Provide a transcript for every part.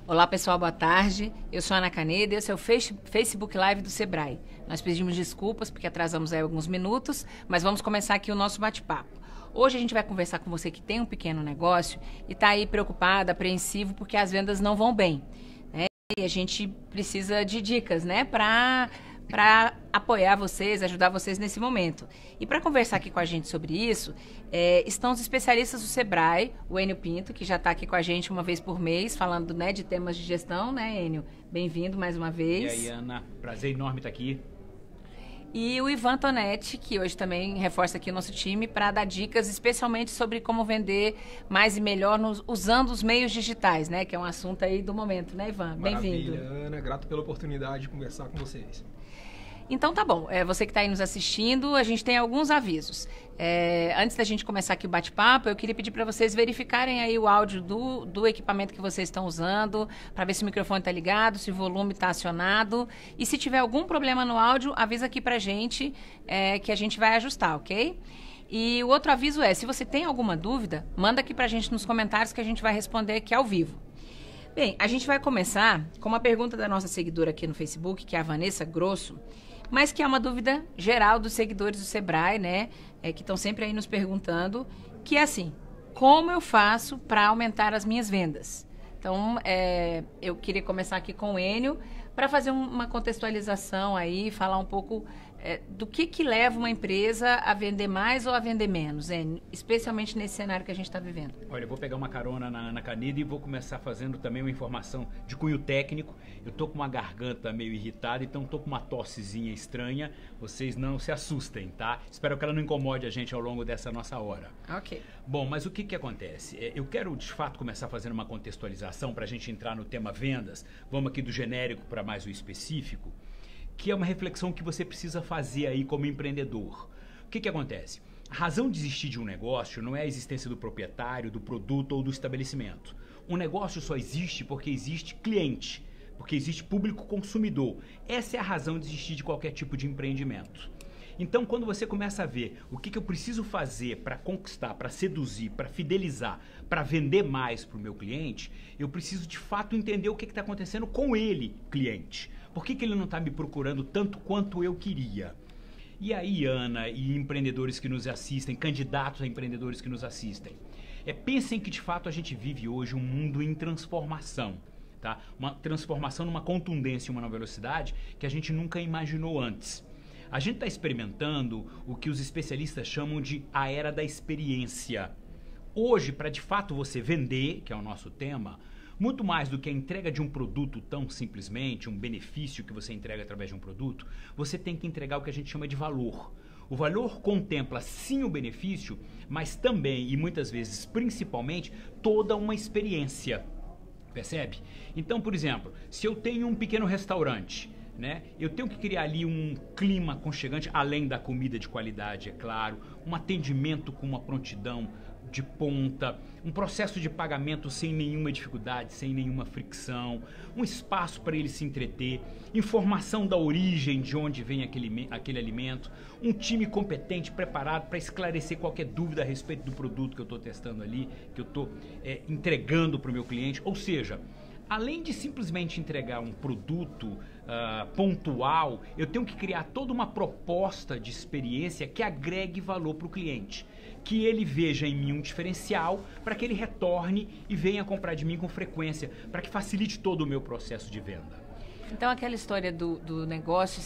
Olá pessoal, boa tarde. Eu sou a Ana Caneda e esse é o Facebook Live do Sebrae. Nós pedimos desculpas porque atrasamos aí alguns minutos, mas vamos começar aqui o nosso bate-papo. Hoje a gente vai conversar com você que tem um pequeno negócio e está aí preocupado, apreensivo porque as vendas não vão bem, né? E a gente precisa de dicas, né, para apoiar vocês, ajudar vocês nesse momento. E para conversar aqui com a gente sobre isso, estão os especialistas do Sebrae, o Enio Pinto, que já está aqui com a gente uma vez por mês, falando, né, de temas de gestão, né, Enio? Bem-vindo mais uma vez. E aí, Ana, prazer enorme estar aqui. E o Ivan Tonetti, que hoje também reforça aqui o nosso time, para dar dicas especialmente sobre como vender mais e melhor usando os meios digitais, né? Que é um assunto aí do momento, né, Ivan? Bem-vindo. Maravilha, Ana, grato pela oportunidade de conversar com vocês. Então tá bom, você que está aí nos assistindo, a gente tem alguns avisos. Antes da gente começar aqui o bate-papo, eu queria pedir para vocês verificarem aí o áudio do equipamento que vocês estão usando, para ver se o microfone está ligado, se o volume está acionado. E se tiver algum problema no áudio, avisa aqui para gente, que a gente vai ajustar, ok? E o outro aviso se você tem alguma dúvida, manda aqui para a gente nos comentários que a gente vai responder aqui ao vivo. Bem, a gente vai começar com uma pergunta da nossa seguidora aqui no Facebook, que é a Vanessa Grosso, mas que é uma dúvida geral dos seguidores do Sebrae, né? Que estão sempre aí nos perguntando, que é assim, como eu faço para aumentar as minhas vendas? Então, eu queria começar aqui com o Enio, para fazer uma contextualização aí, falar um pouco do que leva uma empresa a vender mais ou a vender menos, Enio, especialmente nesse cenário que a gente está vivendo. Olha, eu vou pegar uma carona na Caneda e vou começar fazendo também uma informação de cunho técnico. Eu tô com uma garganta meio irritada, então tô com uma tossezinha estranha. Vocês não se assustem, tá? Espero que ela não incomode a gente ao longo dessa nossa hora. Ok. Bom, mas o que acontece? Eu quero, de fato, começar fazendo uma contextualização para a gente entrar no tema vendas. Vamos aqui do genérico para mais o específico, que é uma reflexão que você precisa fazer aí como empreendedor. O que acontece? A razão de existir de um negócio não é a existência do proprietário, do produto ou do estabelecimento. Um negócio só existe porque existe cliente, porque existe público consumidor. Essa é a razão de existir de qualquer tipo de empreendimento. Então, quando você começa a ver o que eu preciso fazer para conquistar, para seduzir, para fidelizar, para vender mais para o meu cliente, eu preciso de fato entender o que está acontecendo com ele, cliente. Por que ele não está me procurando tanto quanto eu queria? E aí, Ana, e empreendedores que nos assistem, candidatos a empreendedores que nos assistem, pensem que de fato a gente vive hoje um mundo em transformação. Tá? Uma transformação numa contundência e uma velocidade que a gente nunca imaginou antes. A gente está experimentando o que os especialistas chamam de a era da experiência. Hoje, para de fato você vender, que é o nosso tema, muito mais do que a entrega de um produto tão simplesmente, um benefício que você entrega através de um produto, você tem que entregar o que a gente chama de valor. O valor contempla sim o benefício, mas também, e muitas vezes principalmente, toda uma experiência. Percebe? Então, por exemplo, se eu tenho um pequeno restaurante, né, eu tenho que criar ali um clima aconchegante, além da comida de qualidade, é claro, um atendimento com uma prontidão de ponta, um processo de pagamento sem nenhuma dificuldade, sem nenhuma fricção, um espaço para ele se entreter, informação da origem de onde vem aquele alimento, um time competente, preparado para esclarecer qualquer dúvida a respeito do produto que eu estou testando ali, que eu estou entregando para o meu cliente. Ou seja, além de simplesmente entregar um produto pontual, eu tenho que criar toda uma proposta de experiência que agregue valor para o cliente, que ele veja em mim um diferencial para que ele retorne e venha comprar de mim com frequência, para que facilite todo o meu processo de venda. Então aquela história do negócio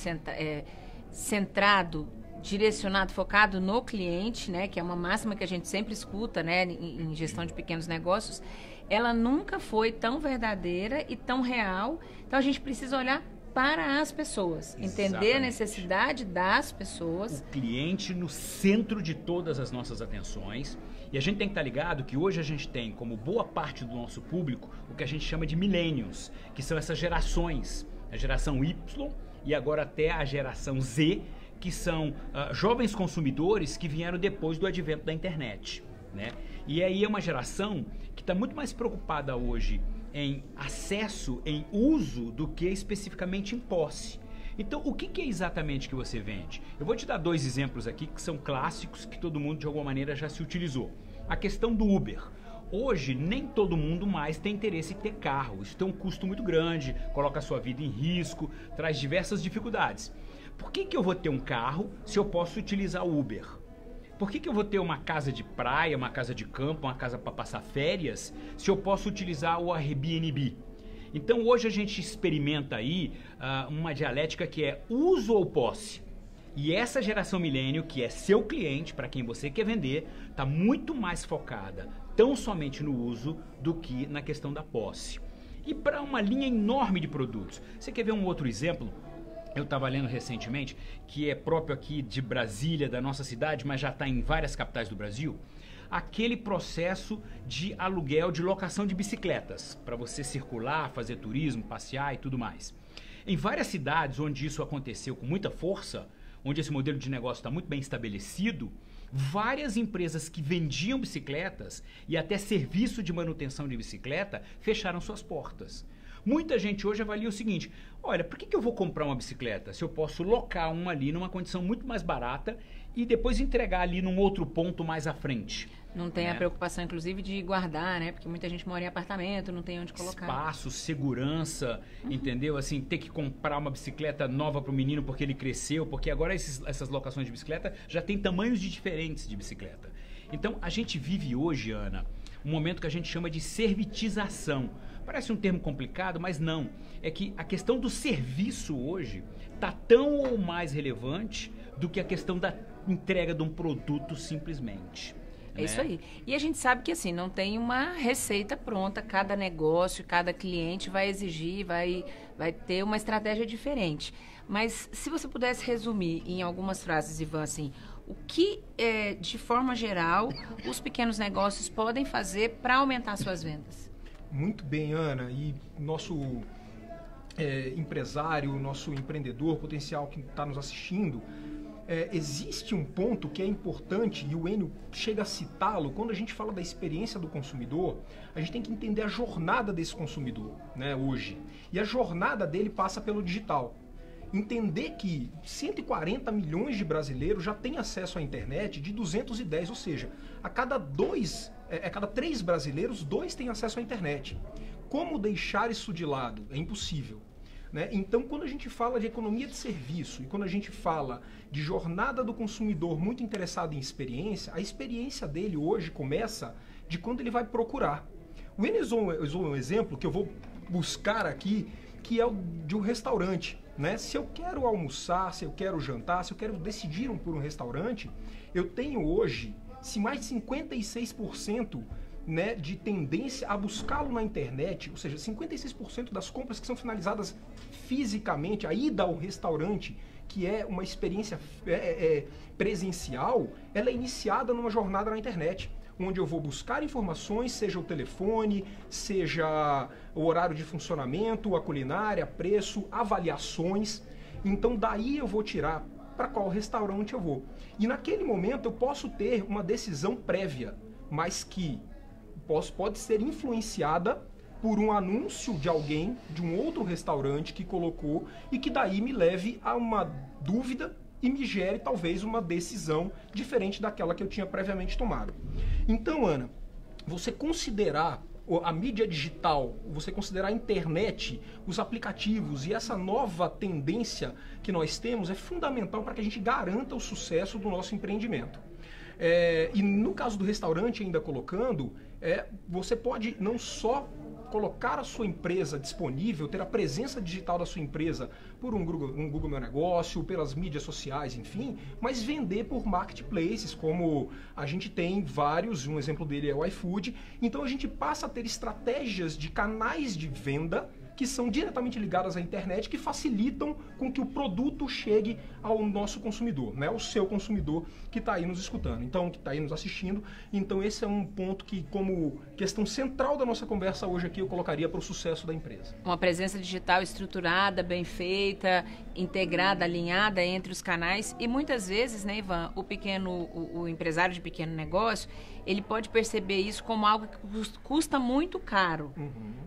centrado, direcionado, focado no cliente, né, que é uma máxima que a gente sempre escuta, né, em gestão de pequenos negócios, ela nunca foi tão verdadeira e tão real. Então a gente precisa olhar para as pessoas, entender a necessidade das pessoas. O cliente no centro de todas as nossas atenções. E a gente tem que estar ligado que hoje a gente tem como boa parte do nosso público o que a gente chama de millennials, que são essas gerações, a geração Y e agora até a geração Z, que são jovens consumidores que vieram depois do advento da internet, né? E aí é uma geração que está muito mais preocupada hoje em acesso, em uso, do que especificamente em posse. Então, o que é exatamente que você vende? Eu vou te dar dois exemplos aqui que são clássicos, que todo mundo de alguma maneira já se utilizou. A questão do Uber. Hoje, nem todo mundo mais tem interesse em ter carro. Isso tem um custo muito grande, coloca a sua vida em risco, traz diversas dificuldades. Por que eu vou ter um carro se eu posso utilizar o Uber? Por que eu vou ter uma casa de praia, uma casa de campo, uma casa para passar férias, se eu posso utilizar o Airbnb? Então hoje a gente experimenta aí uma dialética que é uso ou posse. E essa geração milênio, que é seu cliente, para quem você quer vender, está muito mais focada tão somente no uso do que na questão da posse. E para uma linha enorme de produtos. Você quer ver um outro exemplo? Eu estava lendo recentemente, que é próprio aqui de Brasília, da nossa cidade, mas já está em várias capitais do Brasil. Aquele processo de aluguel, de locação de bicicletas, para você circular, fazer turismo, passear e tudo mais. Em várias cidades onde isso aconteceu com muita força, onde esse modelo de negócio está muito bem estabelecido, várias empresas que vendiam bicicletas e até serviço de manutenção de bicicleta fecharam suas portas. Muita gente hoje avalia o seguinte: olha, por que eu vou comprar uma bicicleta se eu posso locar uma ali numa condição muito mais barata e depois entregar ali num outro ponto mais à frente? Não tem a preocupação, inclusive, de guardar, né? Porque muita gente mora em apartamento, não tem onde colocar. Espaço, segurança, entendeu? Assim, ter que comprar uma bicicleta nova para o menino porque ele cresceu, porque agora essas locações de bicicleta já tem tamanhos diferentes de bicicleta. Então, a gente vive hoje, Ana, um momento que a gente chama de servitização. Parece um termo complicado, mas não. É que a questão do serviço hoje está tão ou mais relevante do que a questão da entrega de um produto simplesmente. É isso aí. E a gente sabe que assim, não tem uma receita pronta, cada negócio, cada cliente vai exigir, vai ter uma estratégia diferente. Mas se você pudesse resumir em algumas frases, Ivan, assim, o que, de forma geral, os pequenos negócios podem fazer para aumentar suas vendas? Muito bem, Ana. E nosso empresário, nosso empreendedor potencial que está nos assistindo, existe um ponto que é importante, e o Enio chega a citá-lo, quando a gente fala da experiência do consumidor, a gente tem que entender a jornada desse consumidor, né, hoje. E a jornada dele passa pelo digital. Entender que 140 milhões de brasileiros já têm acesso à internet de 210, ou seja, a cada 3 brasileiros, 2 têm acesso à internet. Como deixar isso de lado? É impossível. Né? Então, quando a gente fala de economia de serviço e quando a gente fala de jornada do consumidor muito interessado em experiência, a experiência dele hoje começa de quando ele vai procurar. O Enio usou um exemplo que eu vou buscar aqui, que é o de um restaurante. Né? Se eu quero almoçar, se eu quero jantar, se eu quero decidir por um restaurante, eu tenho hoje mais de 56%, né, de tendência a buscá-lo na internet, ou seja, 56% das compras que são finalizadas fisicamente, a ida ao restaurante, que é uma experiência presencial, ela é iniciada numa jornada na internet, onde eu vou buscar informações, seja o telefone, seja o horário de funcionamento, a culinária, preço, avaliações. Então daí eu vou tirar para qual restaurante eu vou. E naquele momento eu posso ter uma decisão prévia, mas que pode ser influenciada por um anúncio de alguém, de um outro restaurante que colocou e que daí me leve a uma dúvida e me gere talvez uma decisão diferente daquela que eu tinha previamente tomado. Então, Ana, você considerar a mídia digital, você considerar a internet, os aplicativos e essa nova tendência que nós temos é fundamental para que a gente garanta o sucesso do nosso empreendimento. E no caso do restaurante, ainda colocando, você pode não só colocar a sua empresa disponível, ter a presença digital da sua empresa por um Google Meu Negócio, pelas mídias sociais, enfim, mas vender por marketplaces, como a gente tem vários, um exemplo dele é o iFood. Então a gente passa a ter estratégias de canais de venda que são diretamente ligadas à internet, que facilitam com que o produto chegue ao nosso consumidor, né? O seu consumidor que está aí nos escutando, então, que está aí nos assistindo. Então esse é um ponto que, como questão central da nossa conversa hoje aqui, eu colocaria para o sucesso da empresa. Uma presença digital estruturada, bem feita, integrada, alinhada entre os canais. E muitas vezes, né, Ivan, o empresário de pequeno negócio, ele pode perceber isso como algo que custa muito caro.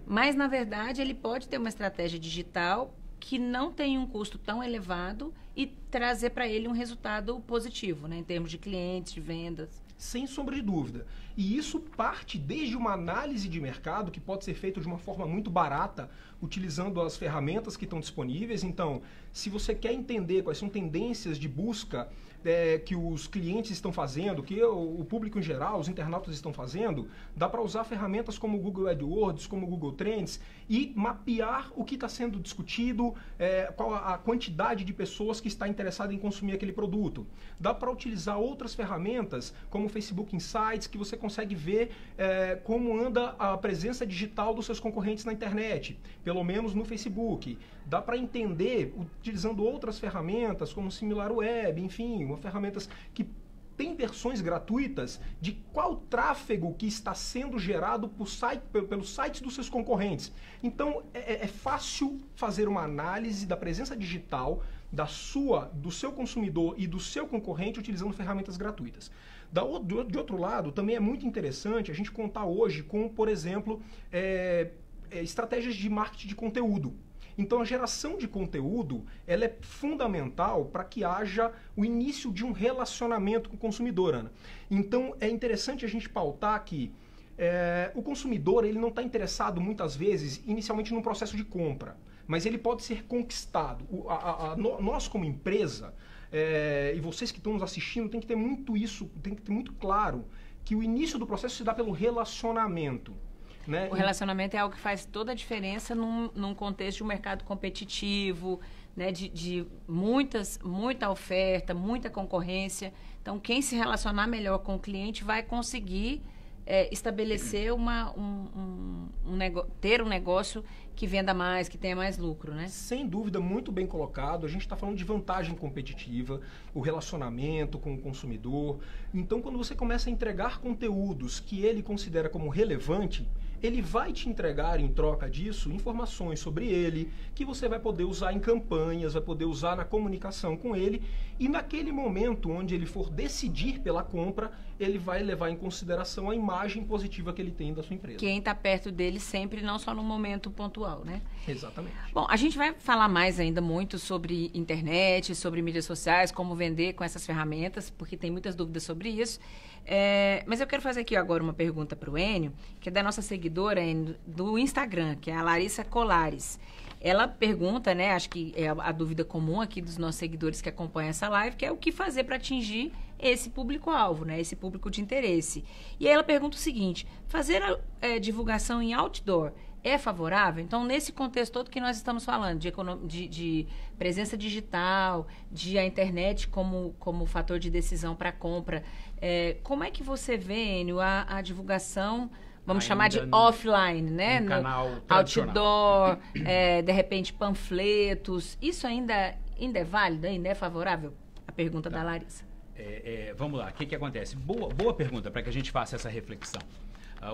Mas, na verdade, ele pode ter uma estratégia digital que não tem um custo tão elevado e trazer para ele um resultado positivo, né, em termos de clientes, de vendas. Sem sombra de dúvida. E isso parte desde uma análise de mercado que pode ser feita de uma forma muito barata, utilizando as ferramentas que estão disponíveis. Então, se você quer entender quais são tendências de busca que os clientes estão fazendo, que o público em geral, os internautas estão fazendo, dá para usar ferramentas como o Google AdWords, como o Google Trends e mapear o que está sendo discutido, qual a quantidade de pessoas que está interessada em consumir aquele produto. Dá para utilizar outras ferramentas, como o Facebook Insights, que você consegue ver como anda a presença digital dos seus concorrentes na internet, pelo menos no Facebook. Dá para entender, utilizando outras ferramentas, como o SimilarWeb, enfim, ferramentas que têm versões gratuitas de qual tráfego que está sendo gerado pelos sites dos seus concorrentes. Então, é fácil fazer uma análise da presença digital do seu consumidor e do seu concorrente utilizando ferramentas gratuitas. De outro lado, também é muito interessante a gente contar hoje com, por exemplo, estratégias de marketing de conteúdo. Então, a geração de conteúdo ela é fundamental para que haja o início de um relacionamento com o consumidor, Ana. Então, é interessante a gente pautar que o consumidor ele não está interessado, muitas vezes, inicialmente num processo de compra, mas ele pode ser conquistado. Nós, como empresa, e vocês que estão nos assistindo, tem que ter muito isso, tem que ter muito claro que o início do processo se dá pelo relacionamento. Né? O relacionamento é algo que faz toda a diferença num contexto de um mercado competitivo, né? de muita oferta, muita concorrência. Então, quem se relacionar melhor com o cliente vai conseguir estabelecer ter um negócio que venda mais, que tenha mais lucro, né? Sem dúvida, muito bem colocado. A gente está falando de vantagem competitiva, o relacionamento com o consumidor. Então, quando você começa a entregar conteúdos que ele considera como relevante, ele vai te entregar, em troca disso, informações sobre ele, que você vai poder usar em campanhas, vai poder usar na comunicação com ele, e naquele momento onde ele for decidir pela compra, ele vai levar em consideração a imagem positiva que ele tem da sua empresa. Quem está perto dele sempre, não só no momento pontual, né? Exatamente. Bom, a gente vai falar mais ainda muito sobre internet, sobre mídias sociais, como vender com essas ferramentas, porque tem muitas dúvidas sobre isso. Mas eu quero fazer aqui agora uma pergunta para o Enio, que é da nossa seguidora do Instagram, que é a Larissa Colares. Ela pergunta, né, acho que é a dúvida comum aqui dos nossos seguidores que acompanham essa live, que é o que fazer para atingir esse público-alvo, né, esse público de interesse. E aí ela pergunta o seguinte: fazer divulgação em outdoor é favorável? Então, nesse contexto todo que nós estamos falando, de presença digital, de a internet como fator de decisão para compra, como é que você vê, Enio, a divulgação, vamos chamar de offline, né? No canal outdoor, de repente panfletos, isso ainda é válido, ainda é favorável? A pergunta da Larissa. Vamos lá, o que acontece? Boa pergunta para que a gente faça essa reflexão.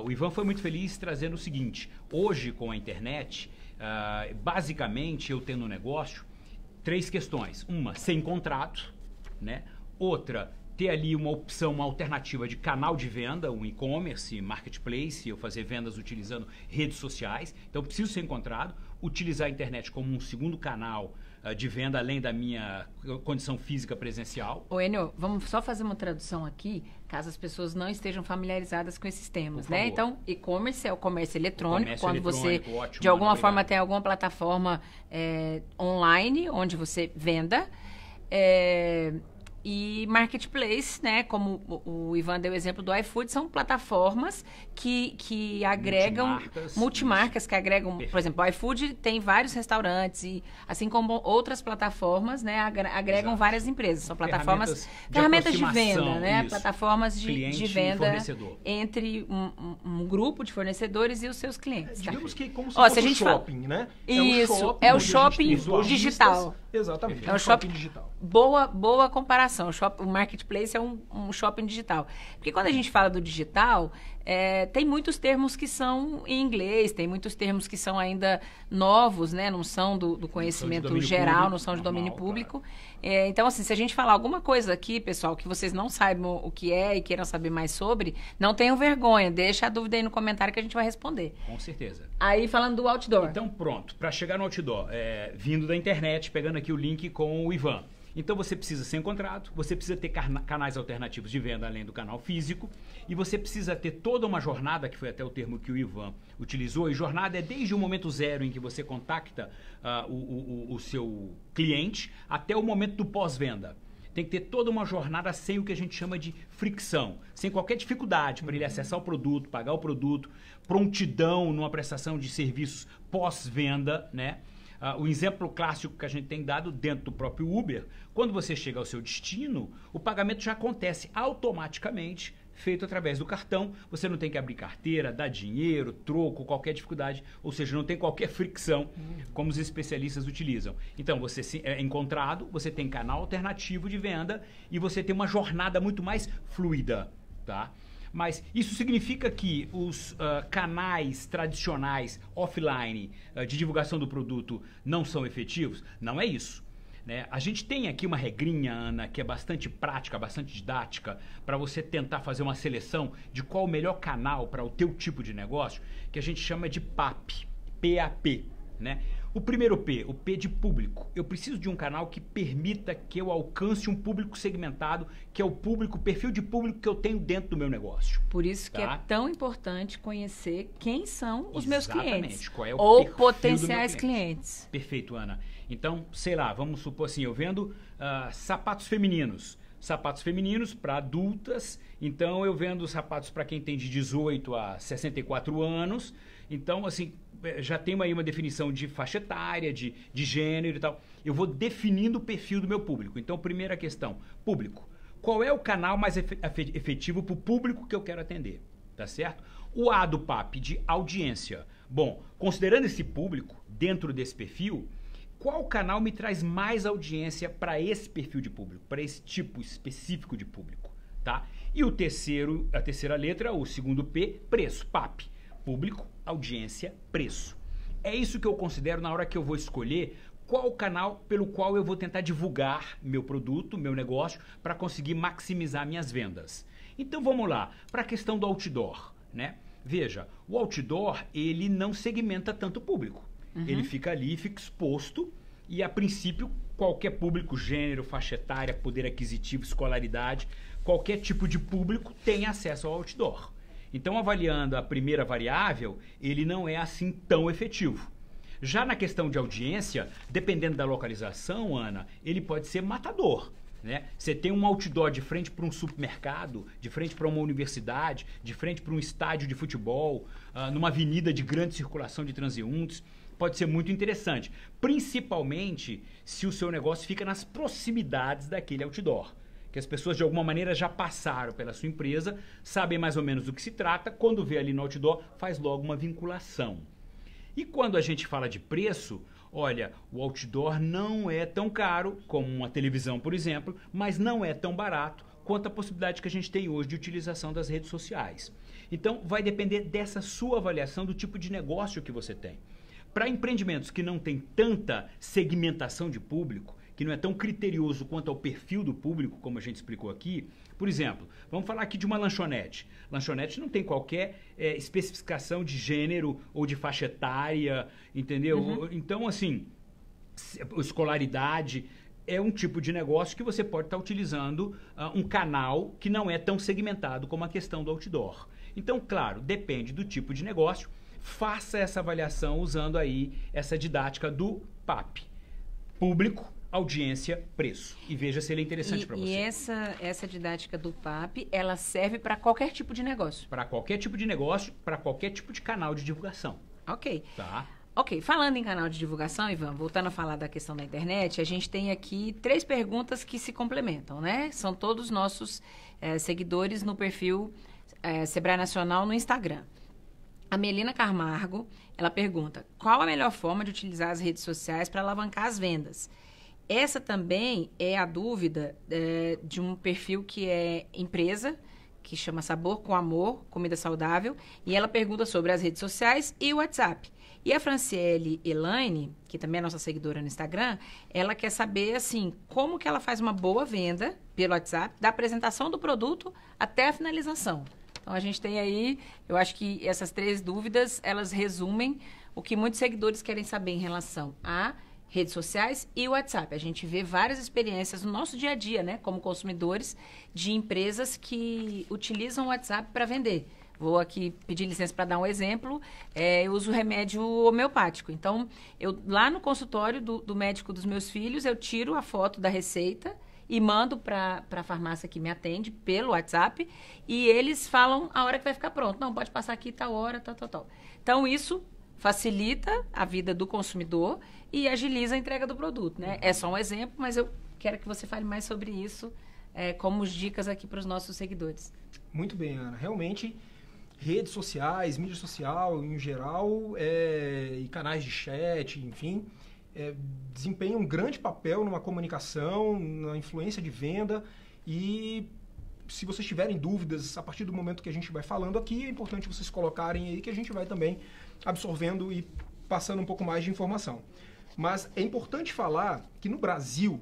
O Ivan foi muito feliz trazendo o seguinte: hoje com a internet, basicamente eu tendo um negócio, 3 questões. Uma, sem contrato, né? Outra, ter ali uma opção, uma alternativa de canal de venda, um e-commerce, marketplace, eu fazer vendas utilizando redes sociais. Então, preciso ser encontrado, utilizar a internet como um segundo canal de venda, além da minha condição física presencial. Ô, Enio, vamos só fazer uma tradução aqui, caso as pessoas não estejam familiarizadas com esses termos, né? Então, e-commerce é o comércio eletrônico, quando você, ótimo, de alguma forma, tem alguma plataforma online, onde você venda, e marketplace, né, como o Ivan deu o exemplo do iFood, são plataformas que agregam multimarcas que agregam, perfeito. Por exemplo, o iFood tem vários restaurantes e assim como outras plataformas, né, agregam várias empresas, são plataformas, ferramentas de venda, né, isso. Plataformas de venda entre um grupo de fornecedores e os seus clientes. Digamos que como se fosse um shopping, né? Isso, é o shopping digital. Exatamente, é um shopping digital. Boa comparação. O marketplace é um shopping digital. Porque quando a gente fala do digital, tem muitos termos que são em inglês, tem muitos termos que são ainda novos, né? Não são do conhecimento geral, não são de domínio público. Então, assim, se a gente falar alguma coisa aqui, pessoal, que vocês não saibam o que é e queiram saber mais sobre, não tenham vergonha, deixa a dúvida aí no comentário que a gente vai responder. Com certeza. Aí, falando do outdoor. Então, pronto. Para chegar no outdoor, vindo da internet, pegando aqui o link com o Ivan. Então você precisa ser encontrado, você precisa ter canais alternativos de venda além do canal físico, e você precisa ter toda uma jornada, que foi até o termo que o Ivan utilizou, e jornada é desde o momento zero em que você contacta o seu cliente até o momento do pós-venda. Tem que ter toda uma jornada sem o que a gente chama de fricção, sem qualquer dificuldade para ele acessar o produto, pagar o produto, prontidão numa prestação de serviços pós-venda, né? O exemplo clássico que a gente tem dado dentro do próprio Uber, quando você chega ao seu destino, o pagamento já acontece automaticamente, feito através do cartão. Você não tem que abrir carteira, dar dinheiro, troco, qualquer dificuldade, ou seja, não tem qualquer fricção, como os especialistas utilizam. Então, você é encontrado, você tem canal alternativo de venda e você tem uma jornada muito mais fluida, tá? Mas isso significa que os canais tradicionais offline de divulgação do produto não são efetivos? Não é isso, né? A gente tem aqui uma regrinha, Ana, que é bastante prática, bastante didática, para você tentar fazer uma seleção de qual o melhor canal para o teu tipo de negócio, que a gente chama de PAP, P-A-P, né? O primeiro P, o P de público. Eu preciso de um canal que permita que eu alcance um público segmentado, que é o perfil de público que eu tenho dentro do meu negócio. Por isso que é tão importante conhecer quem são os meus clientes. Qual é o ou perfil potenciais do meu cliente. clientes. Perfeito, Ana. Então, sei lá, vamos supor assim, eu vendo sapatos femininos. Sapatos femininos para adultas, então eu vendo sapatos para quem tem de 18 a 64 anos. Então, assim, já tem aí uma definição de faixa etária, de gênero e tal. Eu vou definindo o perfil do meu público. Então, primeira questão, público. Qual é o canal mais efetivo para o público que eu quero atender? Tá certo? O A do PAP, de audiência. Bom, considerando esse público, dentro desse perfil, qual canal me traz mais audiência para esse perfil de público, para esse tipo específico de público, tá? E a terceira letra, o segundo P, preço, PAP. Público, audiência, preço. É isso que eu considero na hora que eu vou escolher qual canal pelo qual eu vou tentar divulgar meu produto, meu negócio, para conseguir maximizar minhas vendas. Então vamos lá, para a questão do outdoor, né? Veja, o outdoor, ele não segmenta tanto o público. Ele fica ali, fica exposto e, a princípio, qualquer público, gênero, faixa etária, poder aquisitivo, escolaridade, qualquer tipo de público tem acesso ao outdoor. Então, avaliando a primeira variável, ele não é assim tão efetivo. Já na questão de audiência, dependendo da localização, Ana, ele pode ser matador, né? Você tem um outdoor de frente para um supermercado, de frente para uma universidade, de frente para um estádio de futebol, numa avenida de grande circulação de transeuntes. Pode ser muito interessante, principalmente se o seu negócio fica nas proximidades daquele outdoor. Que as pessoas de alguma maneira já passaram pela sua empresa, sabem mais ou menos do que se trata, quando vê ali no outdoor, faz logo uma vinculação. E quando a gente fala de preço, olha, o outdoor não é tão caro como uma televisão, por exemplo, mas não é tão barato quanto a possibilidade que a gente tem hoje de utilização das redes sociais. Então, vai depender dessa sua avaliação do tipo de negócio que você tem. Para empreendimentos que não têm tanta segmentação de público, que não é tão criterioso quanto ao perfil do público, como a gente explicou aqui, por exemplo, vamos falar aqui de uma lanchonete. Lanchonete não tem qualquer especificação de gênero ou de faixa etária, entendeu? Então, assim, escolaridade é um tipo de negócio que você pode estar utilizando um canal que não é tão segmentado como a questão do outdoor. Então, claro, depende do tipo de negócio. Faça essa avaliação usando aí essa didática do PAP. Público, audiência, preço. E veja se ele é interessante para você. E essa didática do PAP, ela serve para qualquer tipo de negócio? Para qualquer tipo de negócio, para qualquer tipo de canal de divulgação. Ok. Tá? Ok, falando em canal de divulgação, Ivan, voltando a falar da questão da internet, a gente tem aqui 3 perguntas que se complementam, né? São todos nossos seguidores no perfil Sebrae Nacional no Instagram. A Melina Camargo, ela pergunta, qual a melhor forma de utilizar as redes sociais para alavancar as vendas? Essa também é a dúvida de um perfil que é empresa, que chama Sabor com Amor, Comida Saudável, e ela pergunta sobre as redes sociais e o WhatsApp. E a Franciele Elaine, que também é nossa seguidora no Instagram, ela quer saber, assim, como que ela faz uma boa venda pelo WhatsApp, da apresentação do produto até a finalização. Então, a gente tem aí, eu acho que essas 3 dúvidas, elas resumem o que muitos seguidores querem saber em relação a redes sociais e o WhatsApp. A gente vê várias experiências no nosso dia a dia, né, como consumidores, de empresas que utilizam o WhatsApp para vender. Vou aqui pedir licença para dar um exemplo. Eu uso remédio homeopático. Então, lá no consultório do médico dos meus filhos, eu tiro a foto da receita e mando para a farmácia que me atende pelo WhatsApp e eles falam a hora que vai ficar pronto. Não, pode passar aqui tal hora, tal. Então, isso facilita a vida do consumidor e agiliza a entrega do produto, né? É só um exemplo, mas eu quero que você fale mais sobre isso como dicas aqui para os nossos seguidores. Muito bem, Ana. Realmente, redes sociais, mídia social em geral, e canais de chat, enfim, desempenham um grande papel numa comunicação, na influência de venda e se vocês tiverem dúvidas a partir do momento que a gente vai falando aqui, é importante vocês colocarem aí que a gente vai também absorvendo e passando um pouco mais de informação. Mas é importante falar que no Brasil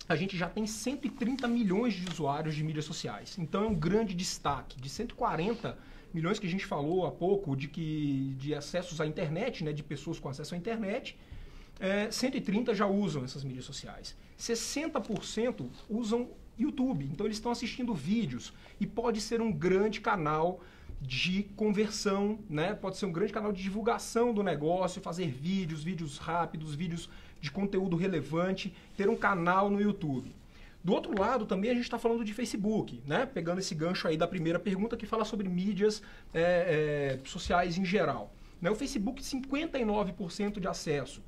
a gente já tem 130 milhões de usuários de mídias sociais. Então é um grande destaque. De 140 milhões que a gente falou há pouco de acessos à internet, né, de pessoas com acesso à internet, 130 já usam essas mídias sociais. 60% usam YouTube. Então eles estão assistindo vídeos e pode ser um grande canal de conversão, né? Pode ser um grande canal de divulgação do negócio, fazer vídeos rápidos, vídeos de conteúdo relevante, ter um canal no YouTube. Do outro lado, também a gente está falando de Facebook, né? Pegando esse gancho aí da primeira pergunta que fala sobre mídias sociais em geral. Né? O Facebook, 59% de acesso.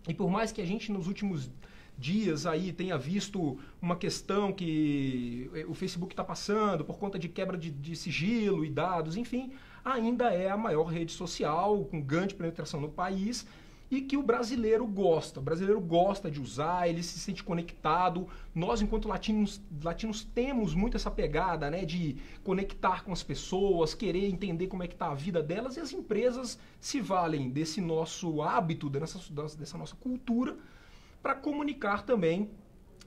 E por mais que a gente nos últimos dias aí tenha visto uma questão que o Facebook está passando por conta de quebra de sigilo e dados, enfim, ainda é a maior rede social com grande penetração no país e que o brasileiro gosta. O brasileiro gosta de usar, ele se sente conectado. Nós, enquanto latinos temos muito essa pegada, né, de conectar com as pessoas, querer entender como é que está a vida delas, e as empresas se valem desse nosso hábito, dessa nossa cultura, para comunicar também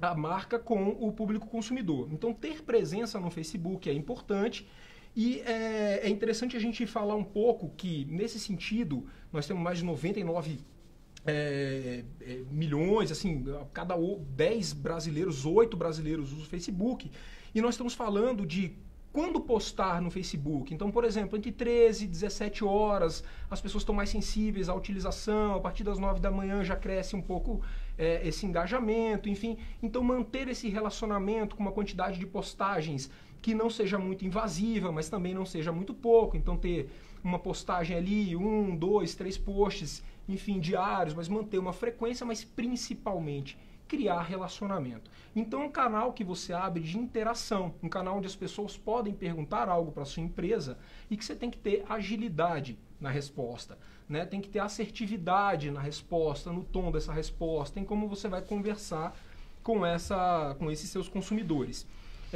a marca com o público consumidor. Então, ter presença no Facebook é importante e é interessante a gente falar um pouco que, nesse sentido, nós temos mais de 99 milhões, assim, cada 10 brasileiros, 8 brasileiros usam o Facebook, e nós estamos falando de quando postar no Facebook. Então, por exemplo, entre 13 e 17 horas, as pessoas estão mais sensíveis à utilização, a partir das 9 da manhã já cresce um pouco esse engajamento, enfim. Então, manter esse relacionamento com uma quantidade de postagens que não seja muito invasiva, mas também não seja muito pouco. Então, ter uma postagem ali, 1, 2, 3 posts, enfim, diários, mas manter uma frequência, mas principalmente criar relacionamento. Então, um canal que você abre de interação, um canal onde as pessoas podem perguntar algo para a sua empresa e que você tem que ter agilidade na resposta, né? Tem que ter assertividade na resposta, no tom dessa resposta, em como você vai conversar com esses seus consumidores.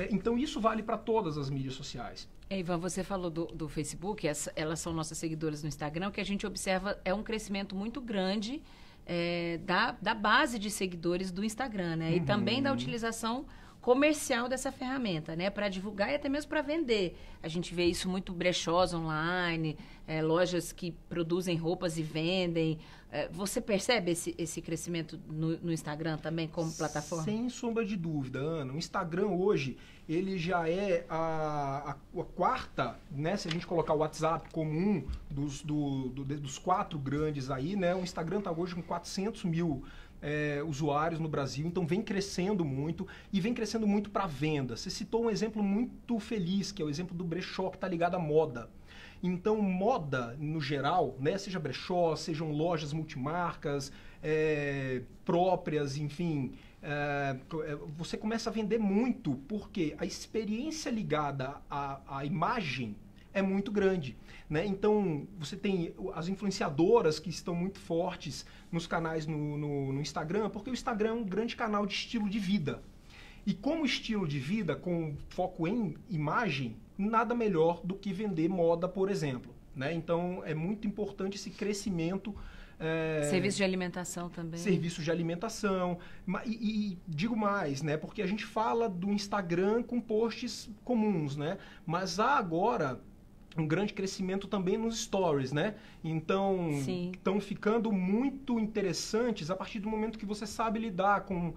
Então, isso vale para todas as mídias sociais. Ivan, você falou do Facebook, elas são nossas seguidoras no Instagram, o que a gente observa é um crescimento muito grande da base de seguidores do Instagram, né? Uhum. E também da utilização comercial dessa ferramenta, né? Para divulgar e até mesmo para vender. A gente vê isso muito brechós online, lojas que produzem roupas e vendem. Você percebe esse crescimento no Instagram também como plataforma? Sem sombra de dúvida, Ana. O Instagram hoje, ele já é a quarta, né? Se a gente colocar o WhatsApp como um dos 4 grandes aí, né? O Instagram está hoje com 400 mil usuários no Brasil, então vem crescendo muito e vem crescendo muito para venda. Você citou um exemplo muito feliz, que é o exemplo do brechó, que está ligado à moda. Então, moda, no geral, né, seja brechó, sejam lojas multimarcas, próprias, enfim, você começa a vender muito, porque a experiência ligada à imagem é muito grande, né? Então, você tem as influenciadoras que estão muito fortes nos canais no Instagram, porque o Instagram é um grande canal de estilo de vida. E como estilo de vida, com foco em imagem, nada melhor do que vender moda, por exemplo, né? Então, é muito importante esse crescimento. Serviço de alimentação também. Serviços de alimentação. E digo mais, né? Porque a gente fala do Instagram com posts comuns, né? Mas há agora um grande crescimento também nos stories, né? Então, estão ficando muito interessantes a partir do momento que você sabe lidar com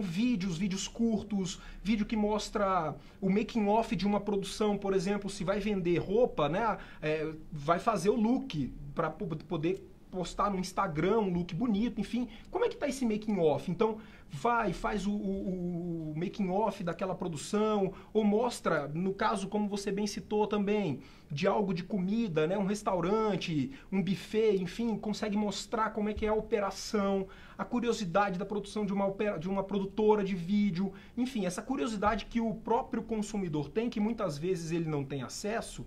vídeos curtos, vídeo que mostra o making of de uma produção, por exemplo, se vai vender roupa, né? Vai fazer o look para poder postar no Instagram um look bonito, enfim. Como é que tá esse making off? Então, faz o making off daquela produção, ou mostra, no caso, como você bem citou também, de algo de comida, né? Um restaurante, um buffet, enfim, consegue mostrar como é que é a operação, a curiosidade da produção de uma produtora de vídeo, enfim, essa curiosidade que o próprio consumidor tem, que muitas vezes ele não tem acesso.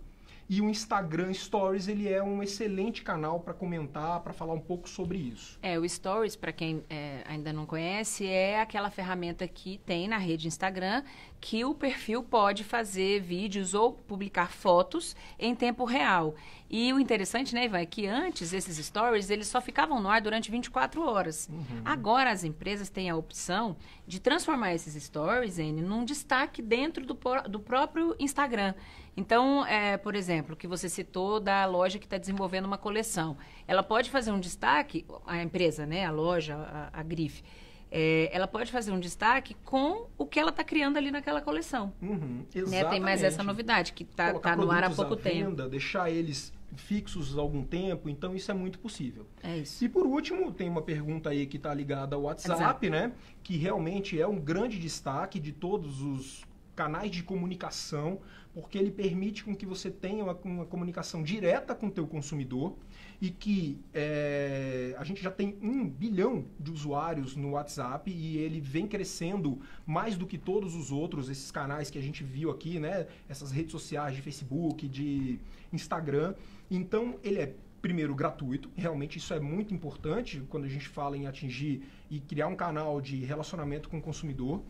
E o Instagram Stories, ele é um excelente canal para comentar, para falar um pouco sobre isso. O Stories, para quem ainda não conhece, é aquela ferramenta que tem na rede Instagram, que o perfil pode fazer vídeos ou publicar fotos em tempo real. E o interessante, né, Ivan, é que antes esses stories, eles só ficavam no ar durante 24 horas. Agora as empresas têm a opção de transformar esses stories num destaque dentro do próprio Instagram. Então, por exemplo, que você citou da loja que está desenvolvendo uma coleção. Ela pode fazer um destaque, a empresa, né, a loja, a grife, ela pode fazer um destaque com o que ela está criando ali naquela coleção. Exatamente. Tem mais essa novidade, que está no ar há pouco tempo. Deixar eles fixos há algum tempo, então isso é muito possível. É isso. E por último, tem uma pergunta aí que está ligada ao WhatsApp, né? Que realmente é um grande destaque de todos os canais de comunicação, porque ele permite com que você tenha uma comunicação direta com o teu consumidor e que a gente já tem 1 bilhão de usuários no WhatsApp e ele vem crescendo mais do que todos os outros, esses canais que a gente viu aqui, né? Essas redes sociais de Facebook, de Instagram. Então, ele é, primeiro, gratuito. Realmente isso é muito importante quando a gente fala em atingir e criar um canal de relacionamento com o consumidor.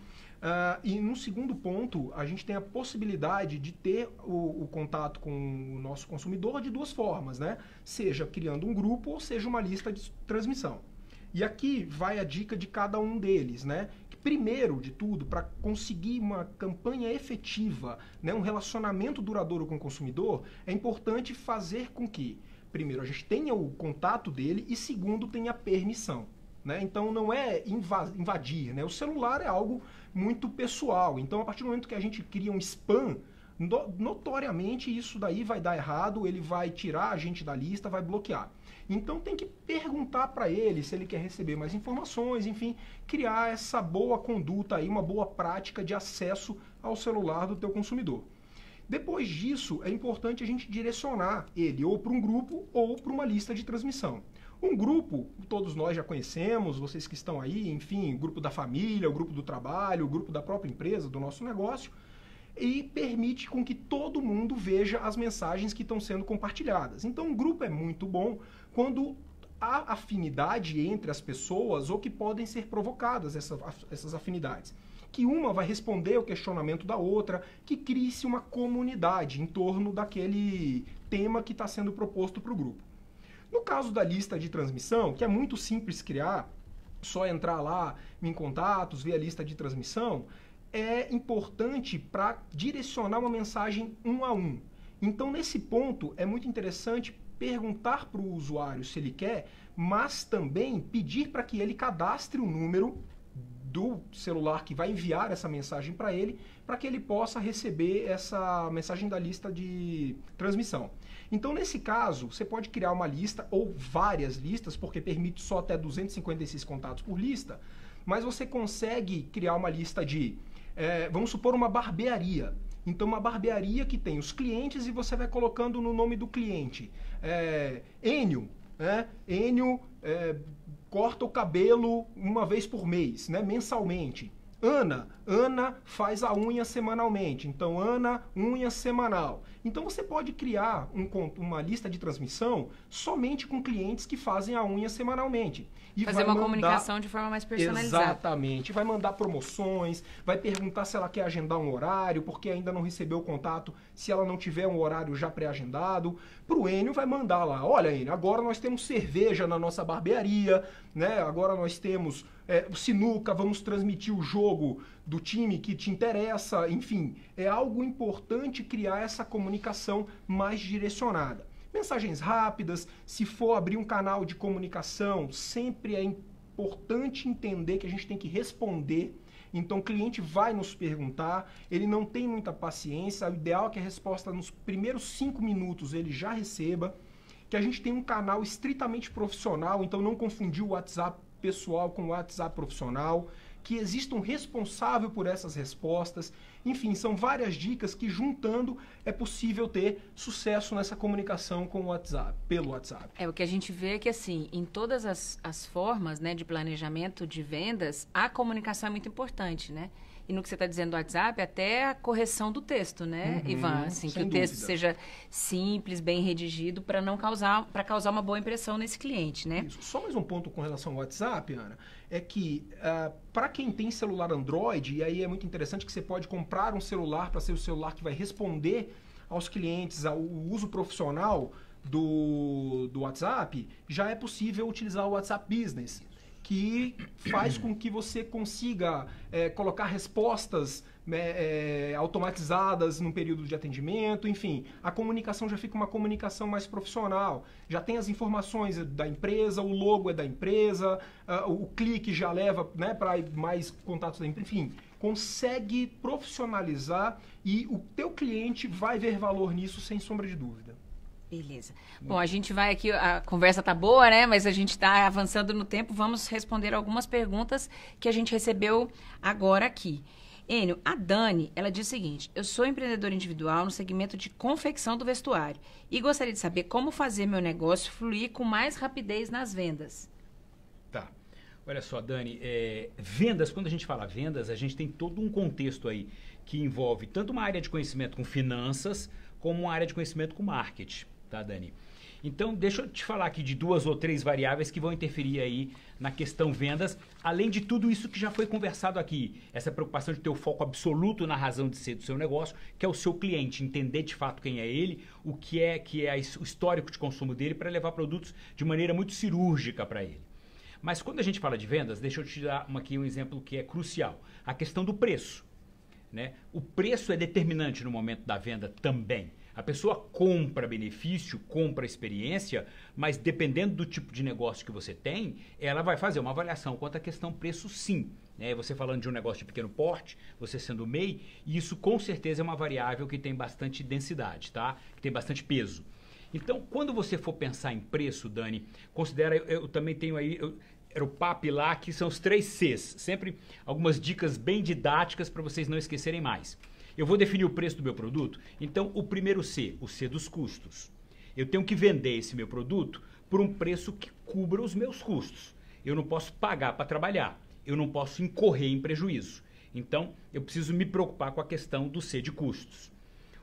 E no segundo ponto, a gente tem a possibilidade de ter o contato com o nosso consumidor de 2 formas, né? Seja criando um grupo ou seja uma lista de transmissão. E aqui vai a dica de cada um deles, né? Que, primeiro de tudo, para conseguir uma campanha efetiva, né, um relacionamento duradouro com o consumidor, é importante fazer com que, primeiro, a gente tenha o contato dele e, segundo, tenha a permissão. Né? Então, não é invadir. Né? O celular é algo muito pessoal. Então, a partir do momento que a gente cria um spam, notoriamente isso daí vai dar errado, ele vai tirar a gente da lista, vai bloquear. Então, tem que perguntar para ele se ele quer receber mais informações, enfim, criar essa boa conduta aí, uma boa prática de acesso ao celular do teu consumidor. Depois disso, é importante a gente direcionar ele ou para um grupo ou para uma lista de transmissão. Um grupo, todos nós já conhecemos, vocês que estão aí, enfim, o grupo da família, o grupo do trabalho, o grupo da própria empresa, do nosso negócio, e permite com que todo mundo veja as mensagens que estão sendo compartilhadas. Então, um grupo é muito bom quando há afinidade entre as pessoas ou que podem ser provocadas essas afinidades. Que uma vai responder o questionamento da outra, que crie-se uma comunidade em torno daquele tema que está sendo proposto para o grupo. No caso da lista de transmissão, que é muito simples criar, só entrar lá em contatos, ver a lista de transmissão, é importante para direcionar uma mensagem 1 a 1. Então, nesse ponto, é muito interessante perguntar para o usuário se ele quer, mas também pedir para que ele cadastre o número do celular que vai enviar essa mensagem para ele que ele possa receber essa mensagem da lista de transmissão. Então, nesse caso, você pode criar uma lista ou várias listas, porque permite só até 256 contatos por lista, mas você consegue criar uma lista de, vamos supor, uma barbearia. Então, uma barbearia que tem os clientes e você vai colocando no nome do cliente. Enio, né? Enio corta o cabelo uma vez por mês, né? Mensalmente. Ana faz a unha semanalmente. Então, Ana, unha semanal. Então, você pode criar uma lista de transmissão somente com clientes que fazem a unha semanalmente. E fazer uma comunicação de forma mais personalizada. Exatamente. Vai mandar promoções, vai perguntar se ela quer agendar um horário, porque ainda não recebeu o contato, se ela não tiver um horário já pré-agendado. Para o Enio, vai mandar lá, olha, Enio, agora nós temos cerveja na nossa barbearia, né? Agora nós temos sinuca, vamos transmitir o jogo do time que te interessa, enfim, é algo importante criar essa comunicação mais direcionada. Mensagens rápidas, se for abrir um canal de comunicação, sempre é importante entender que a gente tem que responder. Então o cliente vai nos perguntar, ele não tem muita paciência, o ideal é que a resposta nos primeiros 5 minutos ele já receba, que a gente tem um canal estritamente profissional, então não confundir o WhatsApp pessoal com o WhatsApp profissional, que exista um responsável por essas respostas. Enfim, são várias dicas que, juntando, é possível ter sucesso nessa comunicação com o WhatsApp, pelo WhatsApp. O que a gente vê é que, assim, em todas as formas, né, de planejamento de vendas, a comunicação é muito importante, né? E no que você está dizendo do WhatsApp, até a correção do texto, né, Ivan? Assim, que o texto seja simples, bem redigido, para causar uma boa impressão nesse cliente, né? Isso. Só mais um ponto com relação ao WhatsApp, Ana, é que para quem tem celular Android, e aí é muito interessante que você pode comprar um celular para ser o celular que vai responder aos clientes, ao uso profissional do WhatsApp, já é possível utilizar o WhatsApp Business, que faz com que você consiga colocar respostas automatizadas no período de atendimento, enfim, a comunicação já fica uma comunicação mais profissional, já tem as informações da empresa, o logo é da empresa, o clique já leva, né, para mais contatos da empresa, enfim, consegue profissionalizar e o teu cliente vai ver valor nisso sem sombra de dúvida. Beleza. Bom, a gente vai aqui, a conversa tá boa, né? Mas a gente está avançando no tempo. Vamos responder algumas perguntas que a gente recebeu agora aqui. Enio, a Dani, ela diz o seguinte: eu sou empreendedora individual no segmento de confecção do vestuário e gostaria de saber como fazer meu negócio fluir com mais rapidez nas vendas. Tá. Olha só, Dani, vendas, quando a gente fala vendas, a gente tem todo um contexto aí que envolve tanto uma área de conhecimento com finanças, como uma área de conhecimento com marketing. Tá, Dani? Então, deixa eu te falar aqui de 2 ou 3 variáveis que vão interferir aí na questão vendas, além de tudo isso que já foi conversado aqui. Essa preocupação de ter o foco absoluto na razão de ser do seu negócio, que é o seu cliente, entender de fato quem é ele, o que é o histórico de consumo dele, para levar produtos de maneira muito cirúrgica para ele. Mas quando a gente fala de vendas, deixa eu te dar aqui um exemplo que é crucial. A questão do preço, né? O preço é determinante no momento da venda também. A pessoa compra benefício, compra experiência, mas dependendo do tipo de negócio que você tem, ela vai fazer uma avaliação quanto à questão preço, sim. Você falando de um negócio de pequeno porte, você sendo MEI, isso com certeza é uma variável que tem bastante densidade, tá? Que tem bastante peso. Então, quando você for pensar em preço, Dani, considera, eu também tenho aí, era o PAP lá, que são os 3 Cs. Sempre algumas dicas bem didáticas para vocês não esquecerem mais. Eu vou definir o preço do meu produto, então o primeiro C, o C dos custos. Eu tenho que vender esse meu produto por um preço que cubra os meus custos. Eu não posso pagar para trabalhar, eu não posso incorrer em prejuízo. Então, eu preciso me preocupar com a questão do C de custos.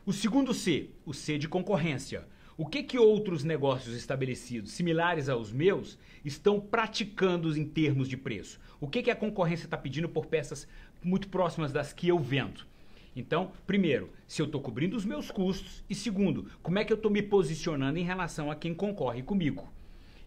O segundo C, o C de concorrência. O que outros negócios estabelecidos, similares aos meus, estão praticando em termos de preço? O que a concorrência está pedindo por peças muito próximas das que eu vendo? Então, primeiro, se eu estou cobrindo os meus custos, e segundo, como é que eu estou me posicionando em relação a quem concorre comigo.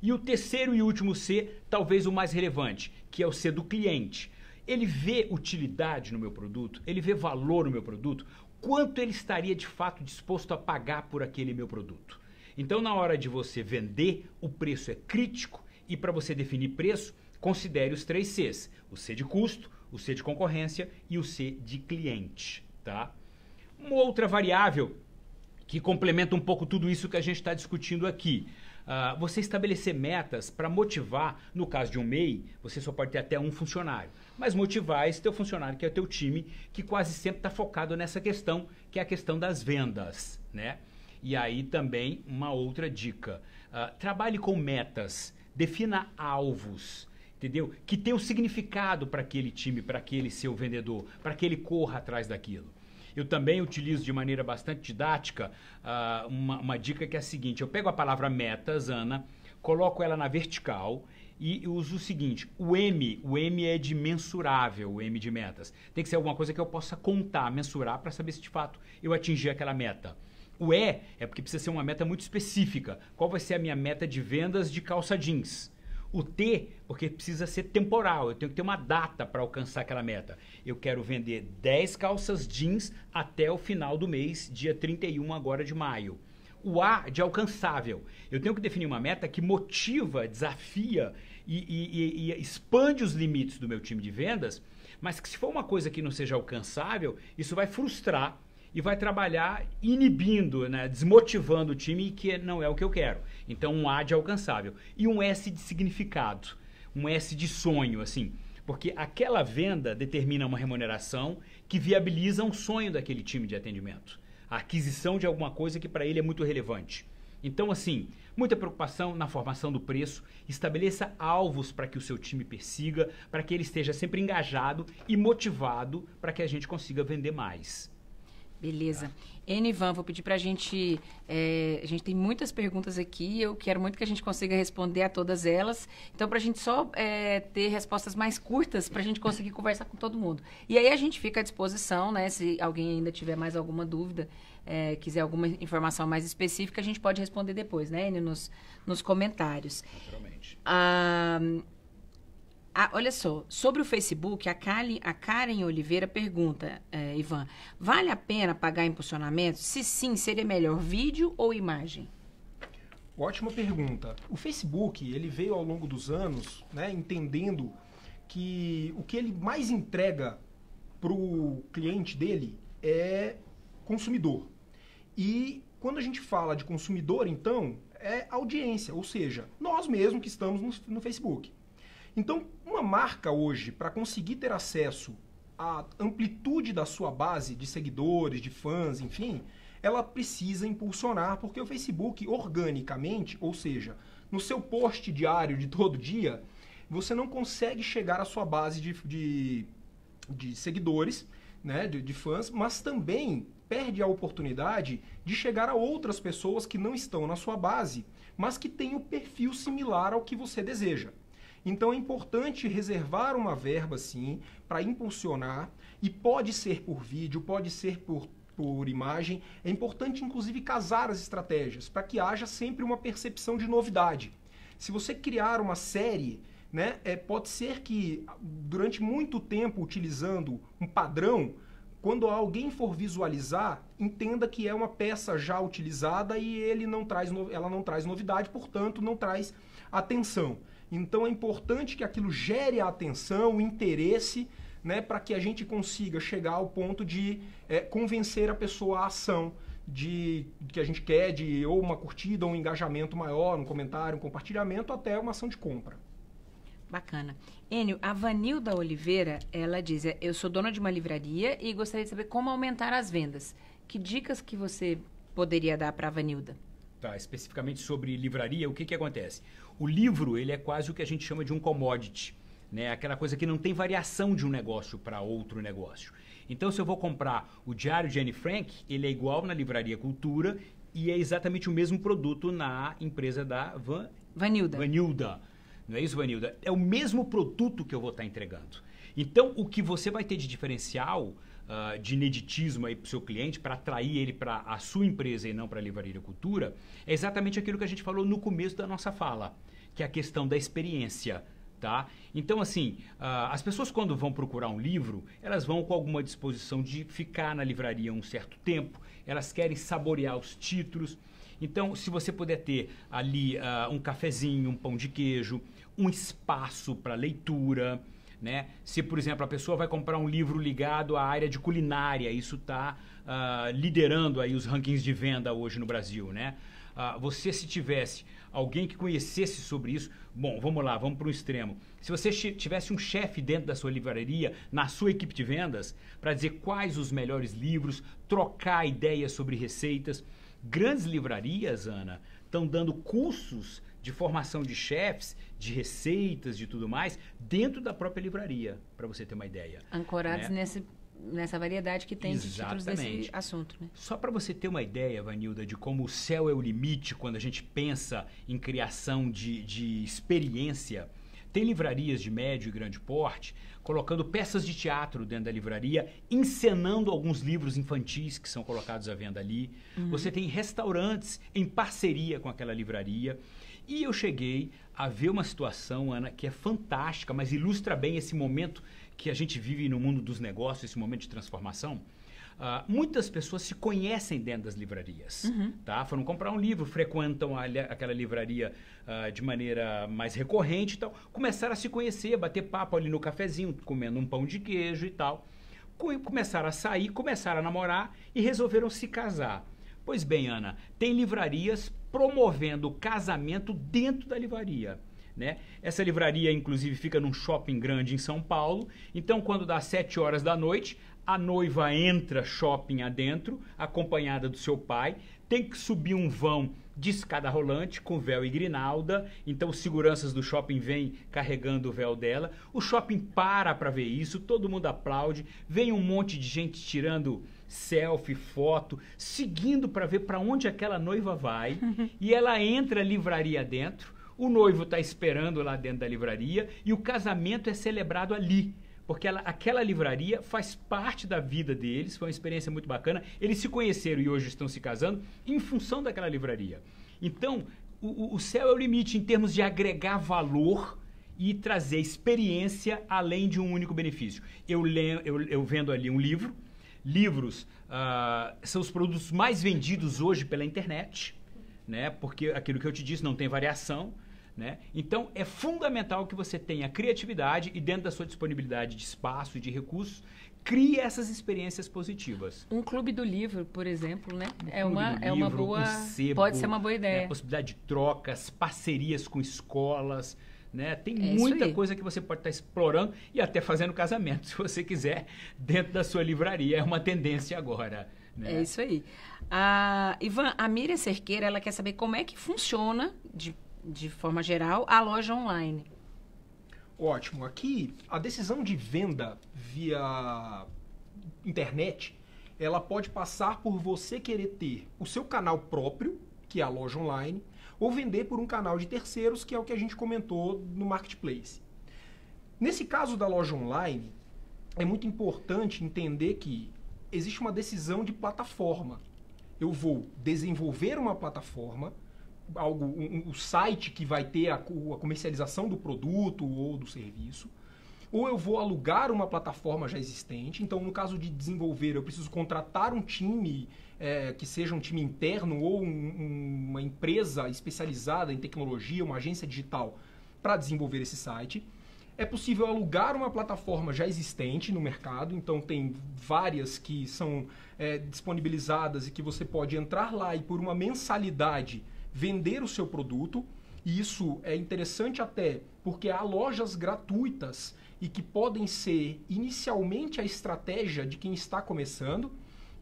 E o terceiro e último C, talvez o mais relevante, que é o C do cliente. Ele vê utilidade no meu produto, ele vê valor no meu produto, quanto ele estaria de fato disposto a pagar por aquele meu produto. Então, na hora de você vender, o preço é crítico e para você definir preço, considere os 3 Cs, o C de custo, o C de concorrência e o C de cliente. Tá? Uma outra variável que complementa um pouco tudo isso que a gente está discutindo aqui. Você estabelecer metas para motivar, no caso de um MEI, você só pode ter até um funcionário, mas motivar esse teu funcionário, que é o teu time, que quase sempre está focado nessa questão, que é a questão das vendas, né? E aí também uma outra dica, trabalhe com metas, defina alvos, entendeu? Que tenha um significado para aquele time, para aquele seu vendedor, para que ele corra atrás daquilo. Eu também utilizo de maneira bastante didática uma dica que é a seguinte: eu pego a palavra metas, Ana, coloco ela na vertical e uso o seguinte: o M é de mensurável, o M de metas. Tem que ser alguma coisa que eu possa contar, mensurar, para saber se de fato eu atingi aquela meta. O E é porque precisa ser uma meta muito específica. Qual vai ser a minha meta de vendas de calça jeans? O T, porque precisa ser temporal, eu tenho que ter uma data para alcançar aquela meta. Eu quero vender 10 calças jeans até o final do mês, dia 31 agora de maio. O A de alcançável. Eu tenho que definir uma meta que motiva, desafia e expande os limites do meu time de vendas, mas que se for uma coisa que não seja alcançável, isso vai frustrar e vai trabalhar inibindo, né, desmotivando o time, que não é o que eu quero. Então, um A de alcançável. E um S de significado. Um S de sonho, assim. Porque aquela venda determina uma remuneração que viabiliza um sonho daquele time de atendimento. A aquisição de alguma coisa que para ele é muito relevante. Então, assim, muita preocupação na formação do preço. Estabeleça alvos para que o seu time persiga, para que ele esteja sempre engajado e motivado para que a gente consiga vender mais. Beleza. Enivan, vou pedir para a gente tem muitas perguntas aqui, eu quero muito que a gente consiga responder a todas elas. Então, para a gente só ter respostas mais curtas, para a gente conseguir conversar com todo mundo. E aí a gente fica à disposição, né? Se alguém ainda tiver mais alguma dúvida, quiser alguma informação mais específica, a gente pode responder depois, né, Eni, nos comentários. Naturalmente. Olha só, sobre o Facebook, a Karen Oliveira pergunta, Ivan, vale a pena pagar impulsionamento? Se sim, seria melhor vídeo ou imagem? Ótima pergunta. O Facebook, ele veio ao longo dos anos, né, entendendo que o que ele mais entrega para o cliente dele é consumidor. E quando a gente fala de consumidor, então, é audiência, ou seja, nós mesmos que estamos no Facebook. Então, uma marca hoje, para conseguir ter acesso à amplitude da sua base de seguidores, de fãs, enfim, ela precisa impulsionar, porque o Facebook, organicamente, ou seja, no seu post diário de todo dia, você não consegue chegar à sua base de seguidores, né, de fãs, mas também perde a oportunidade de chegar a outras pessoas que não estão na sua base, mas que têm um perfil similar ao que você deseja. Então é importante reservar uma verba, sim, para impulsionar, e pode ser por vídeo, pode ser por imagem. É importante, inclusive, casar as estratégias, para que haja sempre uma percepção de novidade. Se você criar uma série, né, pode ser que, durante muito tempo, utilizando um padrão, quando alguém for visualizar, entenda que é uma peça já utilizada e ela não traz novidade, portanto, não traz atenção. Então é importante que aquilo gere a atenção, o interesse, né, para que a gente consiga chegar ao ponto de convencer a pessoa à ação que a gente quer, de ou uma curtida, ou um engajamento maior, um comentário, um compartilhamento, até uma ação de compra. Bacana. Enio, a Vanilda Oliveira, ela diz, eu sou dona de uma livraria e gostaria de saber como aumentar as vendas. Que dicas que você poderia dar para a Vanilda? Tá, especificamente sobre livraria, o que acontece? O livro, ele é quase o que a gente chama de um commodity, né? Aquela coisa que não tem variação de um negócio para outro negócio. Então, se eu vou comprar o Diário de Anne Frank, ele é igual na Livraria Cultura e é exatamente o mesmo produto na empresa da Vanilda. Não é isso, Vanilda? É o mesmo produto que eu vou estar entregando. Então, o que você vai ter de diferencial, de ineditismo aí para o seu cliente, para atrair ele para a sua empresa e não para a Livraria Cultura, é exatamente aquilo que a gente falou no começo da nossa fala, que é a questão da experiência. Tá? Então, assim, as pessoas quando vão procurar um livro, elas vão com alguma disposição de ficar na livraria um certo tempo, elas querem saborear os títulos. Então, se você puder ter ali um cafezinho, um pão de queijo, um espaço para leitura, né? Se, por exemplo, a pessoa vai comprar um livro ligado à área de culinária, isso está liderando aí os rankings de venda hoje no Brasil, né? Você, se tivesse alguém que conhecesse sobre isso, bom, vamos lá, vamos para o extremo. Se você tivesse um chefe dentro da sua livraria, na sua equipe de vendas, para dizer quais os melhores livros, trocar ideias sobre receitas. Grandes livrarias, Ana, estão dando cursos de formação de chefs, de receitas, de tudo mais, dentro da própria livraria, para você ter uma ideia. Ancorados, né, nessa variedade que tem de títulos desse assunto. Né? Só para você ter uma ideia, Vanilda, de como o céu é o limite quando a gente pensa em criação de experiência, Tem livrarias de médio e grande porte colocando peças de teatro dentro da livraria, encenando alguns livros infantis que são colocados à venda ali. Você tem restaurantes em parceria com aquela livraria. E eu cheguei a ver uma situação, Ana, que é fantástica, mas ilustra bem esse momento que a gente vive no mundo dos negócios, esse momento de transformação. Muitas pessoas se conhecem dentro das livrarias, tá? Foram comprar um livro, frequentam aquela livraria de maneira mais recorrente e tal. Começaram a se conhecer, bater papo ali no cafezinho, comendo um pão de queijo e tal. Começaram a sair, começaram a namorar e resolveram se casar. Pois bem, Ana, tem livrarias promovendo o casamento dentro da livraria. Né? Essa livraria, inclusive, fica num shopping grande em São Paulo. Então, quando dá 7 horas da noite, a noiva entra shopping adentro, acompanhada do seu pai. Tem que subir um vão de escada rolante com véu e grinalda. Então, os seguranças do shopping vêm carregando o véu dela. O shopping para ver isso, todo mundo aplaude. Vem um monte de gente tirando selfie, foto, seguindo para ver para onde aquela noiva vai. E ela entra a livraria dentro. O noivo está esperando lá dentro da livraria e o casamento é celebrado ali. Porque aquela livraria faz parte da vida deles, foi uma experiência muito bacana. Eles se conheceram e hoje estão se casando em função daquela livraria. Então, o céu é o limite em termos de agregar valor e trazer experiência além de um único benefício. Eu vendo ali um livro. Livros são os produtos mais vendidos hoje pela internet, né? Porque aquilo que eu te disse não tem variação. Né? Então, é fundamental que você tenha criatividade e dentro da sua disponibilidade de espaço e de recursos, crie essas experiências positivas. Um clube do livro, por exemplo, né? Uma boa... Um sebo, pode ser uma boa ideia. Né? Possibilidade de trocas, parcerias com escolas, né? Tem muita coisa que você pode estar explorando e até fazendo casamento, se você quiser, dentro da sua livraria. É uma tendência agora. Né? É isso aí. Ivan, a Miriam Cerqueira, ela quer saber como é que funciona, de forma geral, a loja online. Ótimo. Aqui, a decisão de venda via internet, ela pode passar por você querer ter o seu canal próprio, que é a loja online, ou vender por um canal de terceiros, que é o que a gente comentou no Marketplace. Nesse caso da loja online, é muito importante entender que existe uma decisão de plataforma. Eu vou desenvolver uma plataforma, o site que vai ter a comercialização do produto ou do serviço, ou eu vou alugar uma plataforma já existente. Então, no caso de desenvolver, eu preciso contratar um time que seja um time interno ou uma empresa especializada em tecnologia, uma agência digital, para desenvolver esse site. É possível alugar uma plataforma já existente no mercado, então tem várias que são disponibilizadas e que você pode entrar lá e por uma mensalidade vender o seu produto. E isso é interessante até porque há lojas gratuitas e que podem ser inicialmente a estratégia de quem está começando.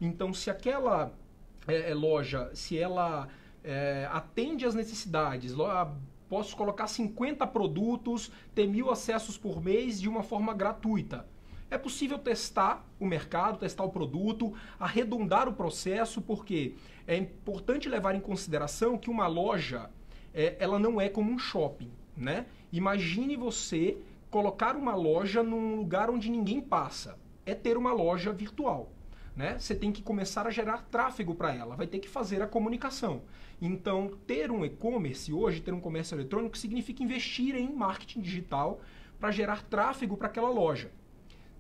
Então, se aquela loja, se ela atende às necessidades, posso colocar 50 produtos, ter 1000 acessos por mês de uma forma gratuita. É possível testar o mercado, testar o produto, arredondar o processo, porque é importante levar em consideração que uma loja, ela não é como um shopping, né? Imagine você colocar uma loja num lugar onde ninguém passa. É ter uma loja virtual, né? Você tem que começar a gerar tráfego para ela, vai ter que fazer a comunicação. Então, ter um e-commerce hoje, ter um comércio eletrônico, significa investir em marketing digital para gerar tráfego para aquela loja.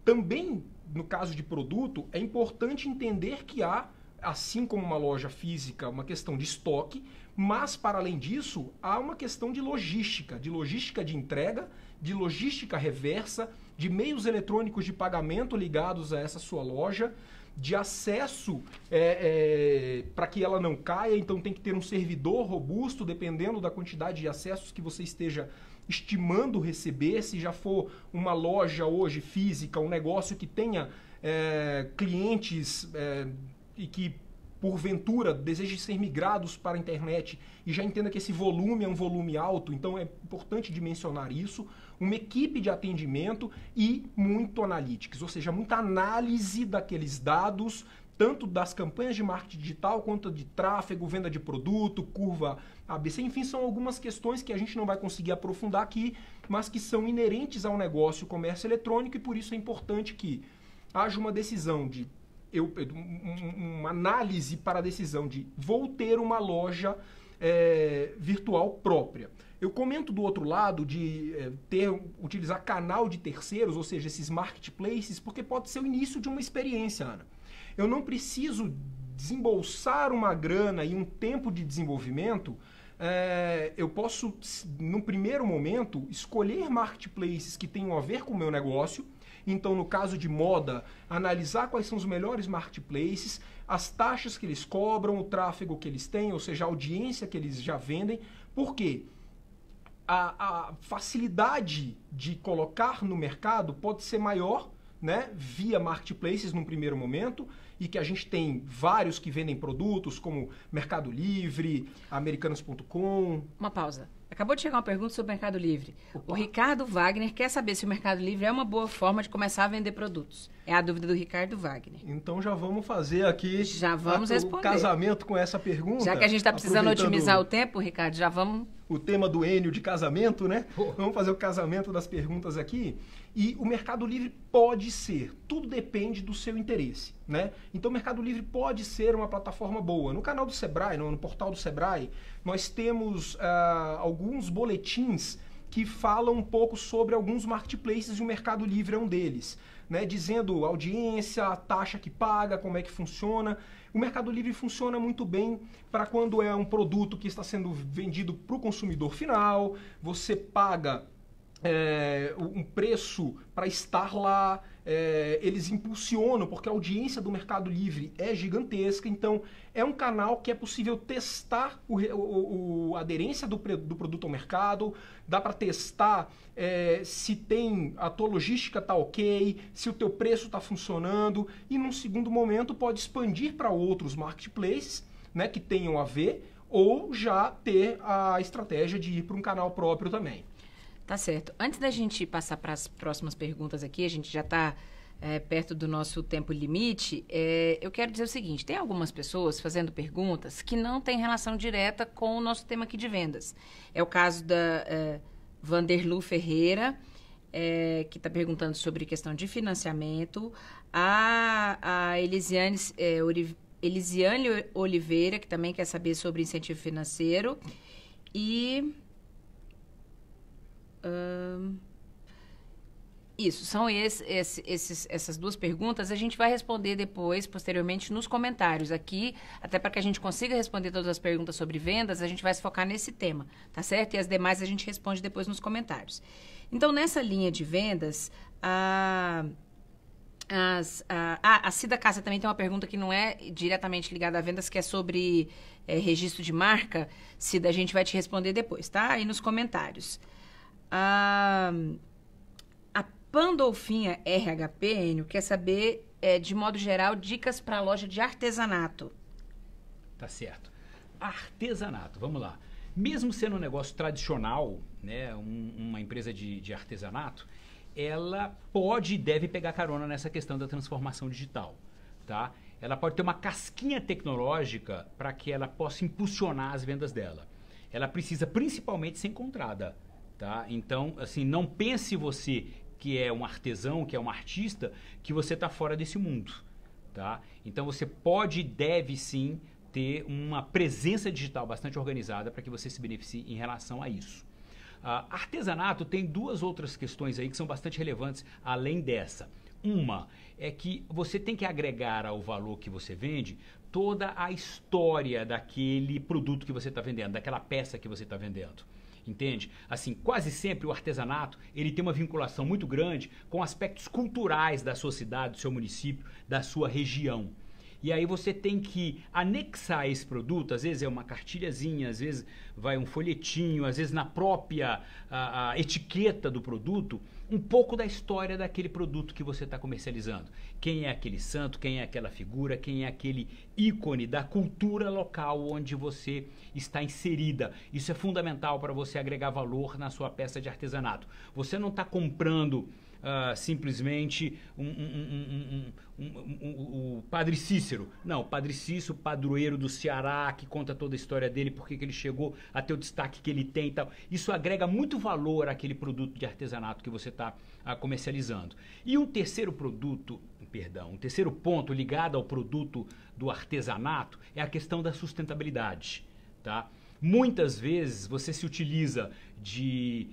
Também, no caso de produto, é importante entender que há, assim como uma loja física, uma questão de estoque, mas, para além disso, há uma questão de logística de entrega, de logística reversa, de meios eletrônicos de pagamento ligados a essa sua loja, de acesso para que ela não caia. Então, tem que ter um servidor robusto, dependendo da quantidade de acessos que você esteja estimando receber. Se já for uma loja hoje física, um negócio que tenha clientes e que porventura desejem ser migrados para a internet e já entenda que esse volume é um volume alto, então é importante dimensionar isso, uma equipe de atendimento e muito analytics, ou seja, muita análise daqueles dados, tanto das campanhas de marketing digital, quanto de tráfego, venda de produto, curva ABC, enfim, são algumas questões que a gente não vai conseguir aprofundar aqui, mas que são inerentes ao negócio comércio eletrônico, e por isso é importante que haja uma decisão de uma análise para a decisão de vou ter uma loja virtual própria. Eu comento do outro lado de utilizar canal de terceiros, ou seja, esses marketplaces, porque pode ser o início de uma experiência, Ana. Eu não preciso desembolsar uma grana e um tempo de desenvolvimento. Eu posso, no primeiro momento, escolher marketplaces que tenham a ver com o meu negócio. Então, no caso de moda, analisar quais são os melhores marketplaces, as taxas que eles cobram, o tráfego que eles têm, ou seja, a audiência que eles já vendem. Por quê? A facilidade de colocar no mercado pode ser maior, né, via marketplaces num primeiro momento, e que a gente tem vários que vendem produtos como Mercado Livre, Americanas.com. Uma pausa. Acabou de chegar uma pergunta sobre o Mercado Livre. Opa. O Ricardo Wagner quer saber se o Mercado Livre é uma boa forma de começar a vender produtos. É a dúvida do Ricardo Wagner. Então já vamos fazer aqui responder. O casamento com essa pergunta. Já que a gente está precisando otimizar o tempo, Ricardo, já vamos... O tema do Enio de casamento, né? Vamos fazer o casamento das perguntas aqui. E o Mercado Livre pode ser, tudo depende do seu interesse, né? Então o Mercado Livre pode ser uma plataforma boa. No canal do Sebrae, no portal do Sebrae, nós temos alguns boletins que falam um pouco sobre alguns marketplaces, e o Mercado Livre é um deles, né? Dizendo audiência, a taxa que paga, como é que funciona. O Mercado Livre funciona muito bem para quando é um produto que está sendo vendido para o consumidor final, você paga um preço para estar lá, eles impulsionam, porque a audiência do Mercado Livre é gigantesca, então é um canal que é possível testar a aderência do produto ao mercado, dá para testar se a tua logística está ok, se o teu preço está funcionando, e num segundo momento pode expandir para outros marketplaces, né, que tenham a ver, ou já ter a estratégia de ir para um canal próprio também. Tá certo. Antes da gente passar para as próximas perguntas aqui, a gente já está perto do nosso tempo limite, eu quero dizer o seguinte, tem algumas pessoas fazendo perguntas que não têm relação direta com o nosso tema aqui de vendas. É o caso da Vanderlu Ferreira, que está perguntando sobre questão de financiamento, a Elisiane Oliveira, que também quer saber sobre incentivo financeiro, e... Isso, são essas duas perguntas. A gente vai responder depois, posteriormente, nos comentários aqui, até para que a gente consiga responder todas as perguntas sobre vendas, a gente vai se focar nesse tema, tá certo? E as demais a gente responde depois nos comentários. Então, nessa linha de vendas, a Cida Cássia também tem uma pergunta que não é diretamente ligada a vendas, que é sobre registro de marca. Cida, a gente vai te responder depois, tá? Aí nos comentários. A Pandolfinha RHP, quer saber, de modo geral, dicas para a loja de artesanato. Tá certo. Artesanato, vamos lá. Mesmo sendo um negócio tradicional, né, uma empresa de artesanato, ela pode e deve pegar carona nessa questão da transformação digital, tá? Ela pode ter uma casquinha tecnológica para que ela possa impulsionar as vendas dela. Ela precisa principalmente ser encontrada. Tá? Então, assim, não pense você que é um artesão, que é um artista, que você está fora desse mundo. Tá? Então, você pode e deve, sim, ter uma presença digital bastante organizada para que você se beneficie em relação a isso. Artesanato tem duas outras questões aí que são bastante relevantes, além dessa. Uma é que você tem que agregar ao valor que você vende toda a história daquele produto que você está vendendo, daquela peça que você está vendendo. Entende? Assim, quase sempre o artesanato, ele tem uma vinculação muito grande com aspectos culturais da sua cidade, do seu município, da sua região. E aí você tem que anexar esse produto, às vezes é uma cartilhazinha, às vezes vai um folhetinho, às vezes na própria a etiqueta do produto, um pouco da história daquele produto que você está comercializando. Quem é aquele santo, quem é aquela figura, quem é aquele ícone da cultura local onde você está inserida. Isso é fundamental para você agregar valor na sua peça de artesanato. Você não está comprando simplesmente o Padre Cícero. Não, o Padre Cícero, padroeiro do Ceará, que conta toda a história dele, porque que ele chegou a ter o destaque que ele tem e tal. Isso agrega muito valor àquele produto de artesanato que você está comercializando. E um terceiro ponto ligado ao produto do artesanato é a questão da sustentabilidade, tá? Muitas vezes você se utiliza de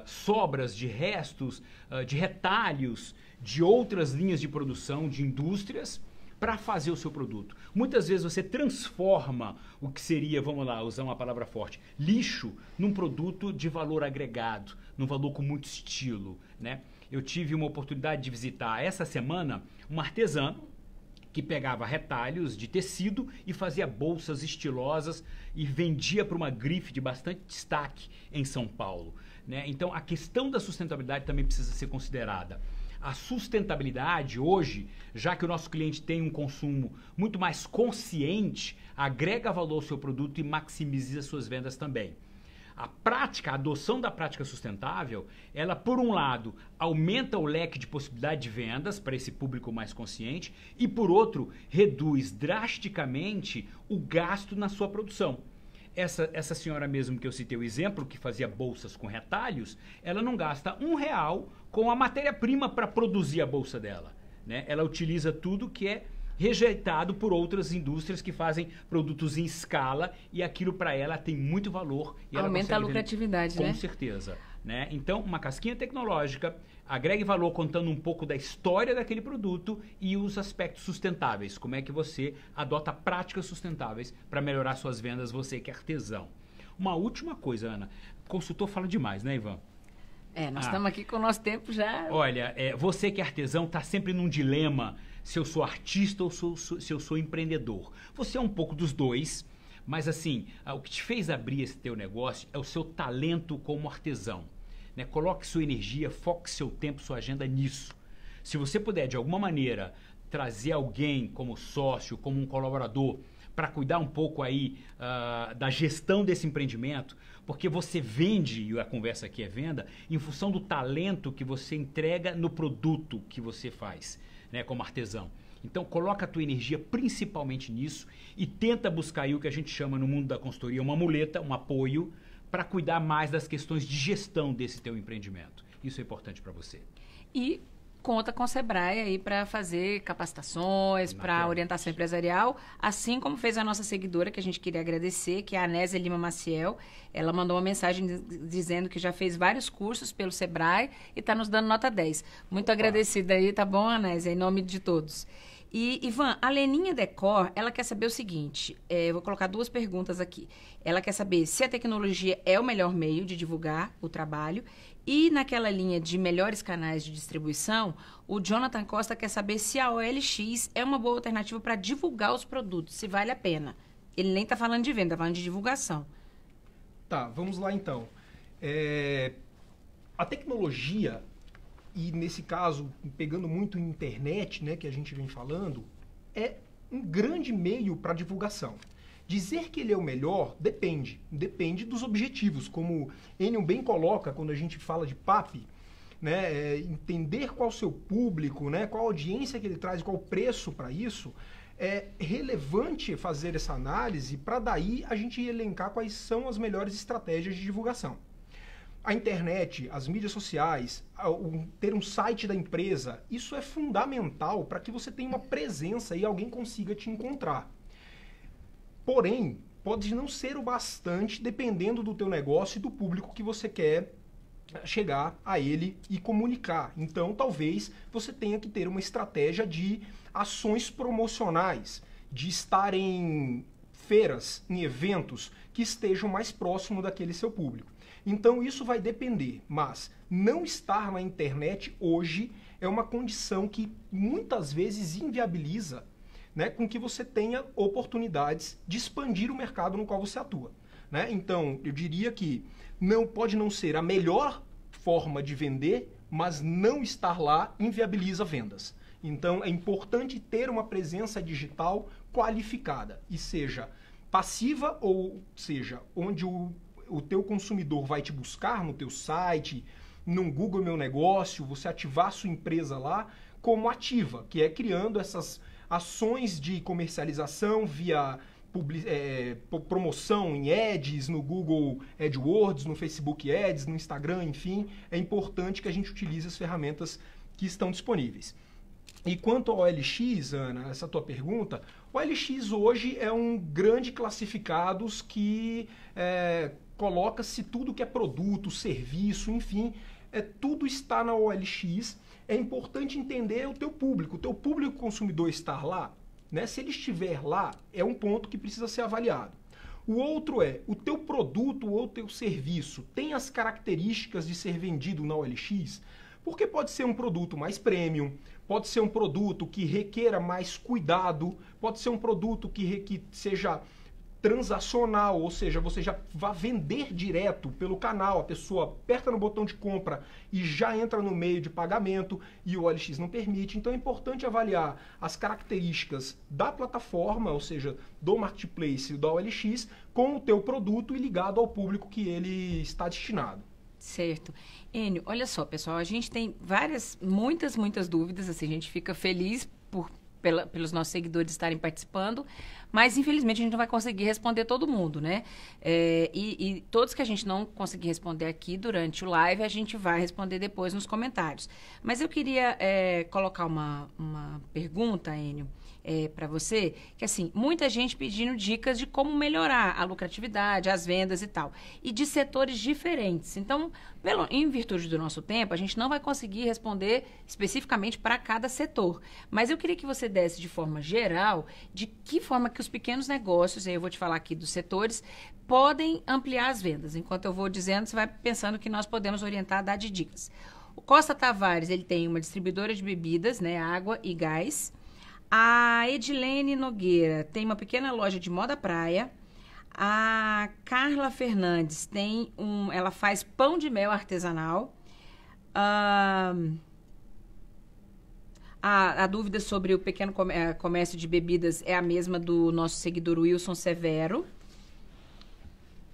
sobras, de restos, de retalhos de outras linhas de produção, de indústrias, para fazer o seu produto. Muitas vezes você transforma o que seria, vamos lá, usar uma palavra forte, lixo, num produto de valor agregado, num valor com muito estilo, né? Eu tive uma oportunidade de visitar essa semana um artesão que pegava retalhos de tecido e fazia bolsas estilosas e vendia para uma grife de bastante destaque em São Paulo, né? Então, a questão da sustentabilidade também precisa ser considerada. A sustentabilidade hoje, já que o nosso cliente tem um consumo muito mais consciente, agrega valor ao seu produto e maximiza suas vendas também. A adoção da prática sustentável, ela, por um lado, aumenta o leque de possibilidade de vendas para esse público mais consciente e, por outro, reduz drasticamente o gasto na sua produção. Essa senhora mesmo que eu citei o exemplo, que fazia bolsas com retalhos, ela não gasta R$1 com a matéria-prima para produzir a bolsa dela, né? Ela utiliza tudo que é rejeitado por outras indústrias que fazem produtos em escala e aquilo para ela tem muito valor. E aumenta a lucratividade, né? Com certeza. Né? Então, uma casquinha tecnológica, agregue valor contando um pouco da história daquele produto e os aspectos sustentáveis. Como é que você adota práticas sustentáveis para melhorar suas vendas, você que é artesão. Uma última coisa, Ana. O consultor fala demais, né, Ivan? Nós estamos aqui com o nosso tempo já. Olha, você que é artesão está sempre num dilema se eu sou artista ou se eu sou empreendedor. Você é um pouco dos dois, mas assim, o que te fez abrir esse teu negócio é o seu talento como artesão, né? Coloque sua energia, foque seu tempo, sua agenda nisso. Se você puder, de alguma maneira, trazer alguém como sócio, como um colaborador, para cuidar um pouco aí da gestão desse empreendimento, porque você vende, e a conversa aqui é venda, em função do talento que você entrega no produto que você faz, né, como artesão. Então, coloca a tua energia principalmente nisso e tenta buscar aí o que a gente chama no mundo da consultoria uma muleta, um apoio, para cuidar mais das questões de gestão desse teu empreendimento. Isso é importante para você. E conta com o Sebrae aí para fazer capacitações, para orientação empresarial, assim como fez a nossa seguidora, que a gente queria agradecer, que é a Anésia Lima Maciel. Ela mandou uma mensagem dizendo que já fez vários cursos pelo Sebrae e está nos dando nota 10. Muito agradecida aí, tá bom, Anésia? Em nome de todos. E, Ivan, a Leninha Decor, ela quer saber o seguinte, eu vou colocar duas perguntas aqui. Ela quer saber se a tecnologia é o melhor meio de divulgar o trabalho e naquela linha de melhores canais de distribuição, o Jonathan Costa quer saber se a OLX é uma boa alternativa para divulgar os produtos, se vale a pena. Ele nem está falando de venda, está falando de divulgação. Tá, vamos lá então. A tecnologia... E, nesse caso, pegando muito em internet, né, que a gente vem falando, é um grande meio para divulgação. Dizer que ele é o melhor depende dos objetivos. Como Enio bem coloca quando a gente fala de PAP, né, entender qual o seu público, né, qual a audiência que ele traz, qual o preço para isso, é relevante fazer essa análise para daí a gente elencar quais são as melhores estratégias de divulgação. A internet, as mídias sociais, ter um site da empresa, isso é fundamental para que você tenha uma presença e alguém consiga te encontrar. Porém, pode não ser o bastante dependendo do teu negócio e do público que você quer chegar a ele e comunicar. Então, talvez você tenha que ter uma estratégia de ações promocionais, de estar em feiras, em eventos que estejam mais próximo daquele seu público. Então isso vai depender, mas não estar na internet hoje é uma condição que muitas vezes inviabiliza, né, com que você tenha oportunidades de expandir o mercado no qual você atua, né? Então eu diria que pode não ser a melhor forma de vender, mas não estar lá inviabiliza vendas. Então é importante ter uma presença digital qualificada, e seja passiva, ou seja, onde o teu consumidor vai te buscar no teu site, no Google Meu Negócio, você ativar a sua empresa lá, como ativa, que é criando essas ações de comercialização via promoção em ads, no Google AdWords, no Facebook Ads, no Instagram, enfim, é importante que a gente utilize as ferramentas que estão disponíveis. E quanto ao OLX, Ana, essa tua pergunta, o OLX hoje é um grande classificados que coloca-se tudo que é produto, serviço, enfim, tudo está na OLX. É importante entender o teu público consumidor estar lá, né? Se ele estiver lá, é um ponto que precisa ser avaliado. O outro é, o teu produto ou teu serviço tem as características de ser vendido na OLX? Porque pode ser um produto mais premium, pode ser um produto que requeira mais cuidado, pode ser um produto que seja transacional, ou seja, você já vai vender direto pelo canal, a pessoa aperta no botão de compra e já entra no meio de pagamento e o OLX não permite. Então é importante avaliar as características da plataforma, ou seja, do marketplace da OLX, com o teu produto e ligado ao público que ele está destinado. Certo. Enio, olha só, pessoal, a gente tem muitas dúvidas, assim, a gente fica feliz pelos nossos seguidores estarem participando, mas infelizmente a gente não vai conseguir responder todo mundo, né? E todos que a gente não conseguir responder aqui durante o live, a gente vai responder depois nos comentários. Mas eu queria colocar uma pergunta, Enio, para você, que assim, muita gente pedindo dicas de como melhorar a lucratividade, as vendas e tal, e de setores diferentes. Então, em virtude do nosso tempo, a gente não vai conseguir responder especificamente para cada setor. Mas eu queria que você desse de forma geral, de que forma que os pequenos negócios, aí eu vou te falar aqui dos setores, podem ampliar as vendas. Enquanto eu vou dizendo, você vai pensando que nós podemos orientar, dar de dicas. O Costa Tavares, ele tem uma distribuidora de bebidas, né, água e gás. A Edilene Nogueira tem uma pequena loja de moda praia. A Carla Fernandes ela faz pão de mel artesanal. A dúvida sobre o pequeno comércio de bebidas é a mesma do nosso seguidor Wilson Severo.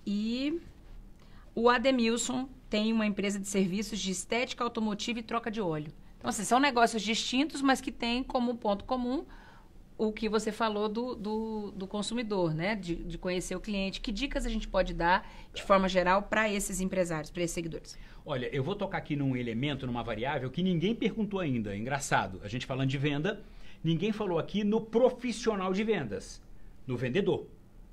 E o Ademilson tem uma empresa de serviços de estética automotiva e troca de óleo. Então, assim, são negócios distintos, mas que têm como ponto comum o que você falou do consumidor, né? De conhecer o cliente. Que dicas a gente pode dar, de forma geral, para esses empresários, para esses seguidores? Olha, eu vou tocar aqui num elemento, numa variável que ninguém perguntou ainda. É engraçado. A gente falando de venda, ninguém falou aqui no profissional de vendas, no vendedor.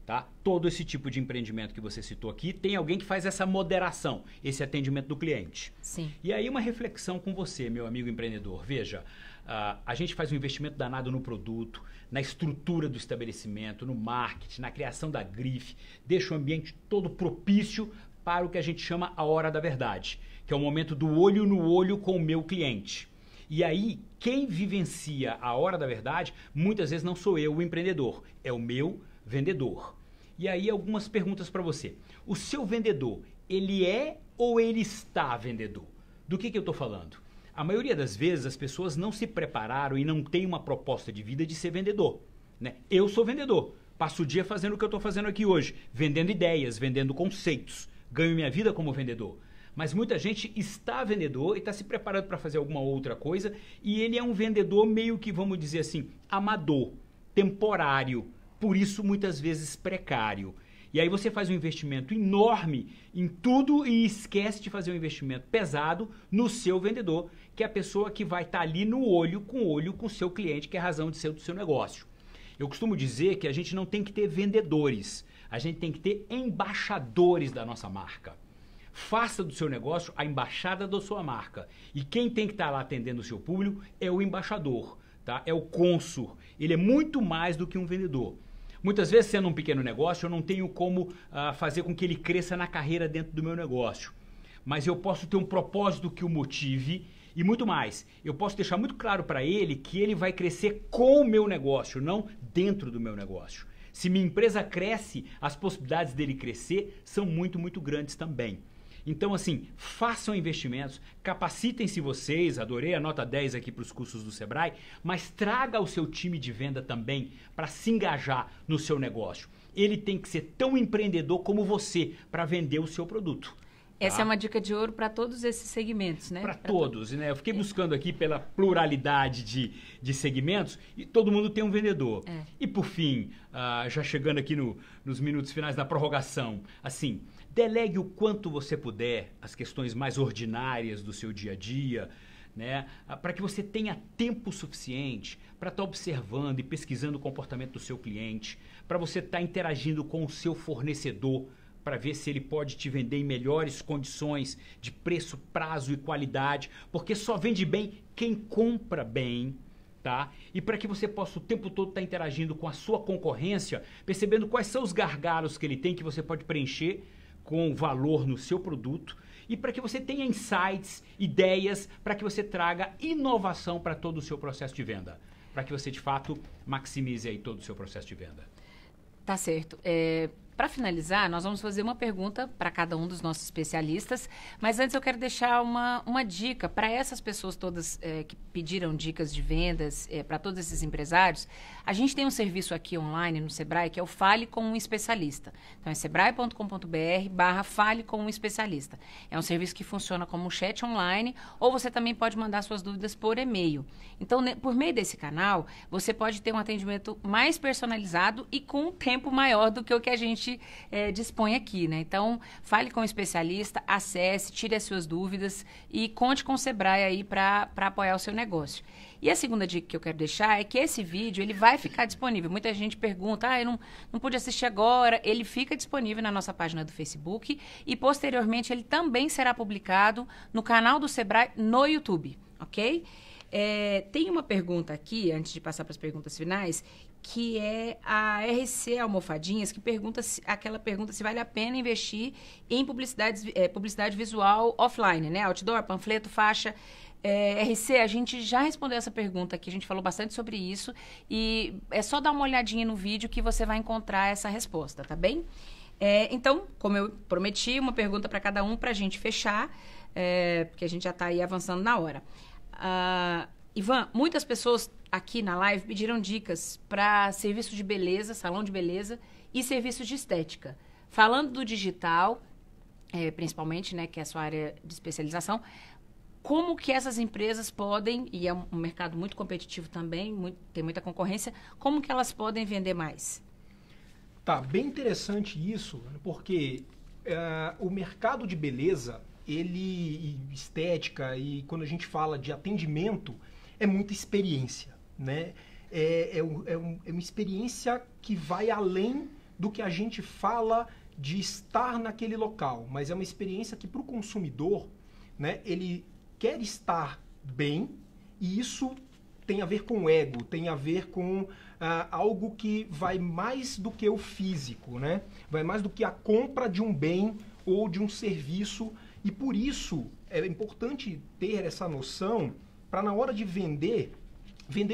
Tá? Todo esse tipo de empreendimento que você citou aqui, tem alguém que faz essa moderação, esse atendimento do cliente. Sim. E aí uma reflexão com você, meu amigo empreendedor. Veja, a gente faz um investimento danado no produto, na estrutura do estabelecimento, no marketing, na criação da grife, deixa o ambiente todo propício para o que a gente chama a hora da verdade, que é o momento do olho no olho com o meu cliente. E aí, quem vivencia a hora da verdade, muitas vezes não sou eu o empreendedor, é o meu vendedor. E aí algumas perguntas para você. O seu vendedor, ele é ou ele está vendedor? Do que eu estou falando? A maioria das vezes as pessoas não se prepararam e não têm uma proposta de vida de ser vendedor, né? Eu sou vendedor, passo o dia fazendo o que eu estou fazendo aqui hoje, vendendo ideias, vendendo conceitos, ganho minha vida como vendedor. Mas muita gente está vendedor e está se preparando para fazer alguma outra coisa e ele é um vendedor meio que, vamos dizer assim, amador, temporário, por isso muitas vezes precário. E aí você faz um investimento enorme em tudo e esquece de fazer um investimento pesado no seu vendedor, que é a pessoa que vai estar ali no olho com o seu cliente, que é a razão de ser do seu negócio. Eu costumo dizer que a gente não tem que ter vendedores, a gente tem que ter embaixadores da nossa marca. Faça do seu negócio a embaixada da sua marca. E quem tem que estar lá atendendo o seu público é o embaixador, tá? É o cônsul. Ele é muito mais do que um vendedor. Muitas vezes, sendo um pequeno negócio, eu não tenho como fazer com que ele cresça na carreira dentro do meu negócio. Mas eu posso ter um propósito que o motive e muito mais. Eu posso deixar muito claro para ele que ele vai crescer com o meu negócio, não dentro do meu negócio. Se minha empresa cresce, as possibilidades dele crescer são muito, muito grandes também. Então, assim, façam investimentos, capacitem-se vocês, adorei a nota 10 aqui para os cursos do Sebrae, mas traga o seu time de venda também para se engajar no seu negócio. Ele tem que ser tão empreendedor como você para vender o seu produto. Essa é uma dica de ouro para todos esses segmentos, né? Para todos, né? Eu fiquei buscando aqui pela pluralidade de segmentos e todo mundo tem um vendedor. E por fim, já chegando aqui nos minutos finais da prorrogação, assim, delegue o quanto você puder as questões mais ordinárias do seu dia a dia, né? Para que você tenha tempo suficiente para estar observando e pesquisando o comportamento do seu cliente, para você estar interagindo com o seu fornecedor, para ver se ele pode te vender em melhores condições de preço, prazo e qualidade, porque só vende bem quem compra bem, tá? E para que você possa o tempo todo estar interagindo com a sua concorrência, percebendo quais são os gargalos que ele tem que você pode preencher com valor no seu produto, e para que você tenha insights, ideias, para que você traga inovação para todo o seu processo de venda, para que você de fato maximize aí todo o seu processo de venda. Tá certo. Para finalizar, nós vamos fazer uma pergunta para cada um dos nossos especialistas, mas antes eu quero deixar uma dica para essas pessoas todas que pediram dicas de vendas, para todos esses empresários. A gente tem um serviço aqui online no Sebrae que é o Fale com um Especialista. Então é sebrae.com.br/Fale com um Especialista. É um serviço que funciona como um chat online ou você também pode mandar suas dúvidas por e-mail. Então, por meio desse canal, você pode ter um atendimento mais personalizado e com um tempo maior do que o que a gente dispõe aqui, né? Então, fale com o especialista, acesse, tire as suas dúvidas e conte com o Sebrae aí para apoiar o seu negócio. E a segunda dica que eu quero deixar é que esse vídeo ele vai ficar disponível. Muita gente pergunta, eu não pude assistir agora. Ele fica disponível na nossa página do Facebook e, posteriormente, ele também será publicado no canal do Sebrae no YouTube, ok? Tem uma pergunta aqui, antes de passar para as perguntas finais, que é a RC Almofadinhas, que pergunta se vale a pena investir em publicidade visual offline, né? Outdoor, panfleto, faixa. RC, a gente já respondeu essa pergunta aqui, a gente falou bastante sobre isso e é só dar uma olhadinha no vídeo que você vai encontrar essa resposta, tá bem? Então, como eu prometi, uma pergunta para cada um para a gente fechar, porque a gente já está aí avançando na hora. Ivan, muitas pessoas aqui na live pediram dicas para serviço de beleza, salão de beleza e serviço de estética. Falando do digital, principalmente, né, que é a sua área de especialização, como que essas empresas podem, e é um mercado muito competitivo também, tem muita concorrência, como que elas podem vender mais? Tá, bem interessante isso, porque o mercado de beleza, e estética, e quando a gente fala de atendimento, é muita experiência, né? É uma experiência que vai além do que a gente fala de estar naquele local, mas é uma experiência que para o consumidor, né, ele quer estar bem, e isso tem a ver com ego, tem a ver com algo que vai mais do que o físico, né? Vai mais do que a compra de um bem ou de um serviço, e por isso é importante ter essa noção para na hora de vender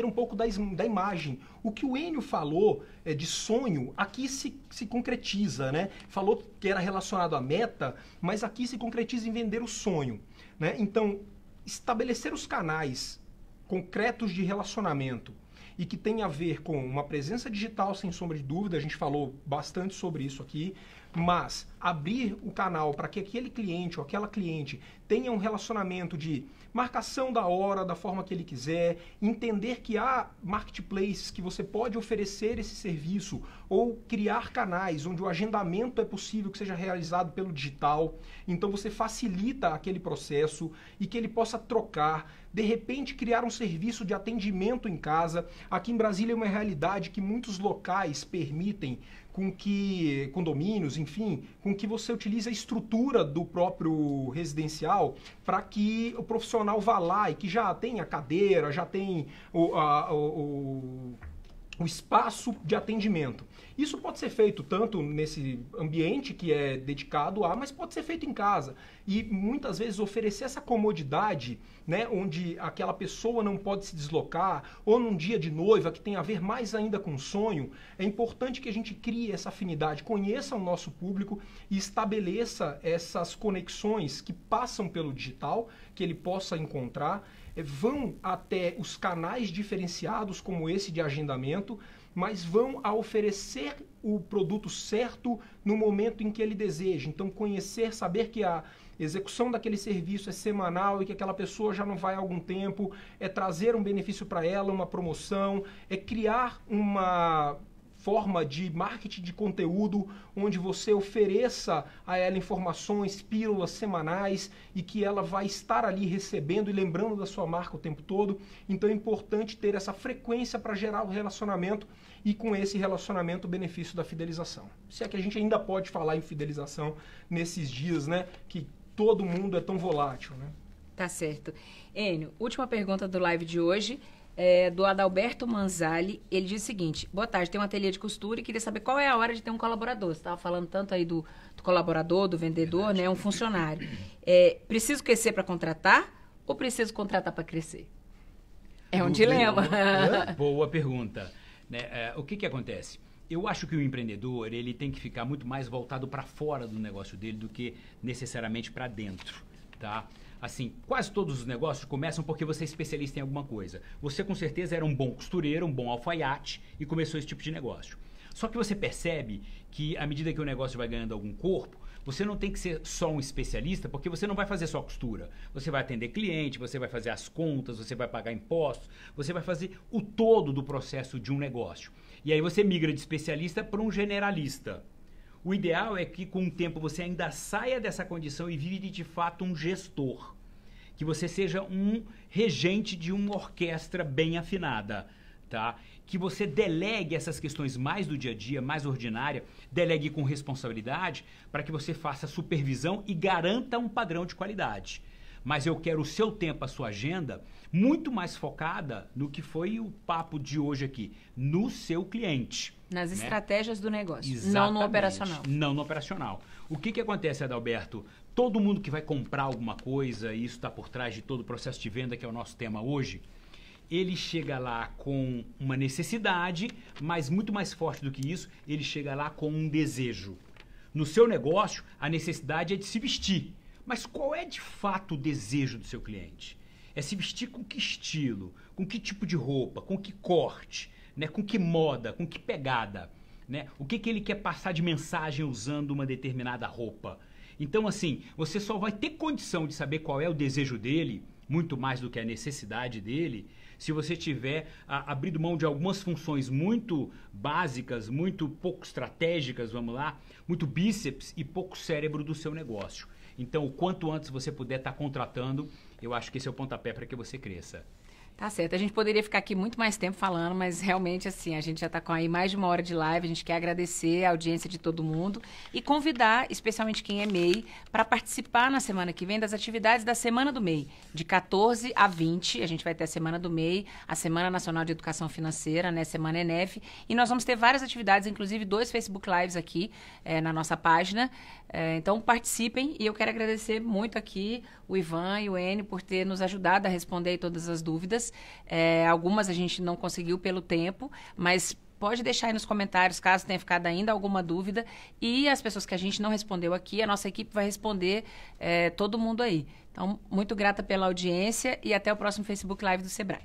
um pouco da imagem. O que o Enio falou de sonho, aqui se concretiza, né? Falou que era relacionado à meta, mas aqui se concretiza em vender o sonho, né? Então, estabelecer os canais concretos de relacionamento e que tem a ver com uma presença digital, sem sombra de dúvida, a gente falou bastante sobre isso aqui, mas abrir o canal para que aquele cliente ou aquela cliente tenha um relacionamento de marcação da hora, da forma que ele quiser, entender que há marketplaces que você pode oferecer esse serviço ou criar canais onde o agendamento é possível que seja realizado pelo digital, então você facilita aquele processo e que ele possa trocar, de repente criar um serviço de atendimento em casa. Aqui em Brasília é uma realidade que muitos locais permitem com que condomínios, enfim, com que você utilize a estrutura do próprio residencial para que o profissional vá lá e que já tem a cadeira, já tem o espaço de atendimento. Isso pode ser feito tanto nesse ambiente que é dedicado a, mas pode ser feito em casa. E muitas vezes oferecer essa comodidade, né, onde aquela pessoa não pode se deslocar, ou num dia de noiva que tem a ver mais ainda com o sonho, é importante que a gente crie essa afinidade, conheça o nosso público e estabeleça essas conexões que passam pelo digital, que ele possa encontrar, vão até os canais diferenciados como esse de agendamento, mas vão a oferecer o produto certo no momento em que ele deseja. Então, conhecer, saber que a execução daquele serviço é semanal e que aquela pessoa já não vai há algum tempo, é trazer um benefício para ela, uma promoção, é criar uma forma de marketing de conteúdo onde você ofereça a ela informações, pílulas semanais e que ela vai estar ali recebendo e lembrando da sua marca o tempo todo. Então é importante ter essa frequência para gerar o relacionamento e com esse relacionamento o benefício da fidelização. Se é que a gente ainda pode falar em fidelização nesses dias, né, que todo mundo é tão volátil, né? Tá certo. Enio, última pergunta do live de hoje. Do Adalberto Manzali, ele diz o seguinte: boa tarde, tem um ateliê de costura e queria saber qual é a hora de ter um colaborador. Você estava falando tanto aí do colaborador, do vendedor, né, um funcionário. Preciso crescer para contratar ou preciso contratar para crescer? É um dilema. Boa pergunta. Né? O que acontece? Eu acho que o empreendedor ele tem que ficar muito mais voltado para fora do negócio dele do que necessariamente para dentro, tá? Assim, quase todos os negócios começam porque você é especialista em alguma coisa. Você, com certeza, era um bom costureiro, um bom alfaiate e começou esse tipo de negócio. Só que você percebe que, à medida que o negócio vai ganhando algum corpo, você não tem que ser só um especialista, porque você não vai fazer só costura. Você vai atender cliente, você vai fazer as contas, você vai pagar impostos, você vai fazer o todo do processo de um negócio. E aí você migra de especialista para um generalista. O ideal é que com o tempo você ainda saia dessa condição e vire de fato um gestor. Que você seja um regente de uma orquestra bem afinada, tá? Que você delegue essas questões mais do dia a dia, mais ordinária, delegue com responsabilidade para que você faça supervisão e garanta um padrão de qualidade. Mas eu quero o seu tempo, a sua agenda, muito mais focada no que foi o papo de hoje aqui, no seu cliente. Nas estratégias do negócio, Exatamente. não no operacional. Não no operacional. O que acontece, Adalberto? Todo mundo que vai comprar alguma coisa, e isso está por trás de todo o processo de venda, que é o nosso tema hoje, ele chega lá com uma necessidade, mas muito mais forte do que isso, ele chega lá com um desejo. No seu negócio, a necessidade é de se vestir. Mas qual é de fato o desejo do seu cliente? É se vestir com que estilo, com que tipo de roupa, com que corte, né? Com que moda, com que pegada, né? O que ele quer passar de mensagem usando uma determinada roupa. Então, assim, você só vai ter condição de saber qual é o desejo dele, muito mais do que a necessidade dele, se você tiver abrido mão de algumas funções muito básicas, muito pouco estratégicas, vamos lá, muito bíceps e pouco cérebro do seu negócio. Então, o quanto antes você puder estar contratando, eu acho que esse é o pontapé para que você cresça. Tá certo. A gente poderia ficar aqui muito mais tempo falando, mas realmente, assim, a gente já está com aí mais de uma hora de live. A gente quer agradecer a audiência de todo mundo e convidar, especialmente quem é MEI, para participar na semana que vem das atividades da Semana do MEI. De 14 a 20, a gente vai ter a Semana do MEI, a Semana Nacional de Educação Financeira, né, Semana ENEF. E nós vamos ter várias atividades, inclusive 2 Facebook Lives aqui na nossa página. Então, participem. E eu quero agradecer muito aqui o Ivan e o Enio por ter nos ajudado a responder aí todas as dúvidas. Algumas a gente não conseguiu pelo tempo, mas pode deixar aí nos comentários caso tenha ficado ainda alguma dúvida. E as pessoas que a gente não respondeu aqui, a nossa equipe vai responder todo mundo aí. Então, muito grata pela audiência e até o próximo Facebook Live do Sebrae.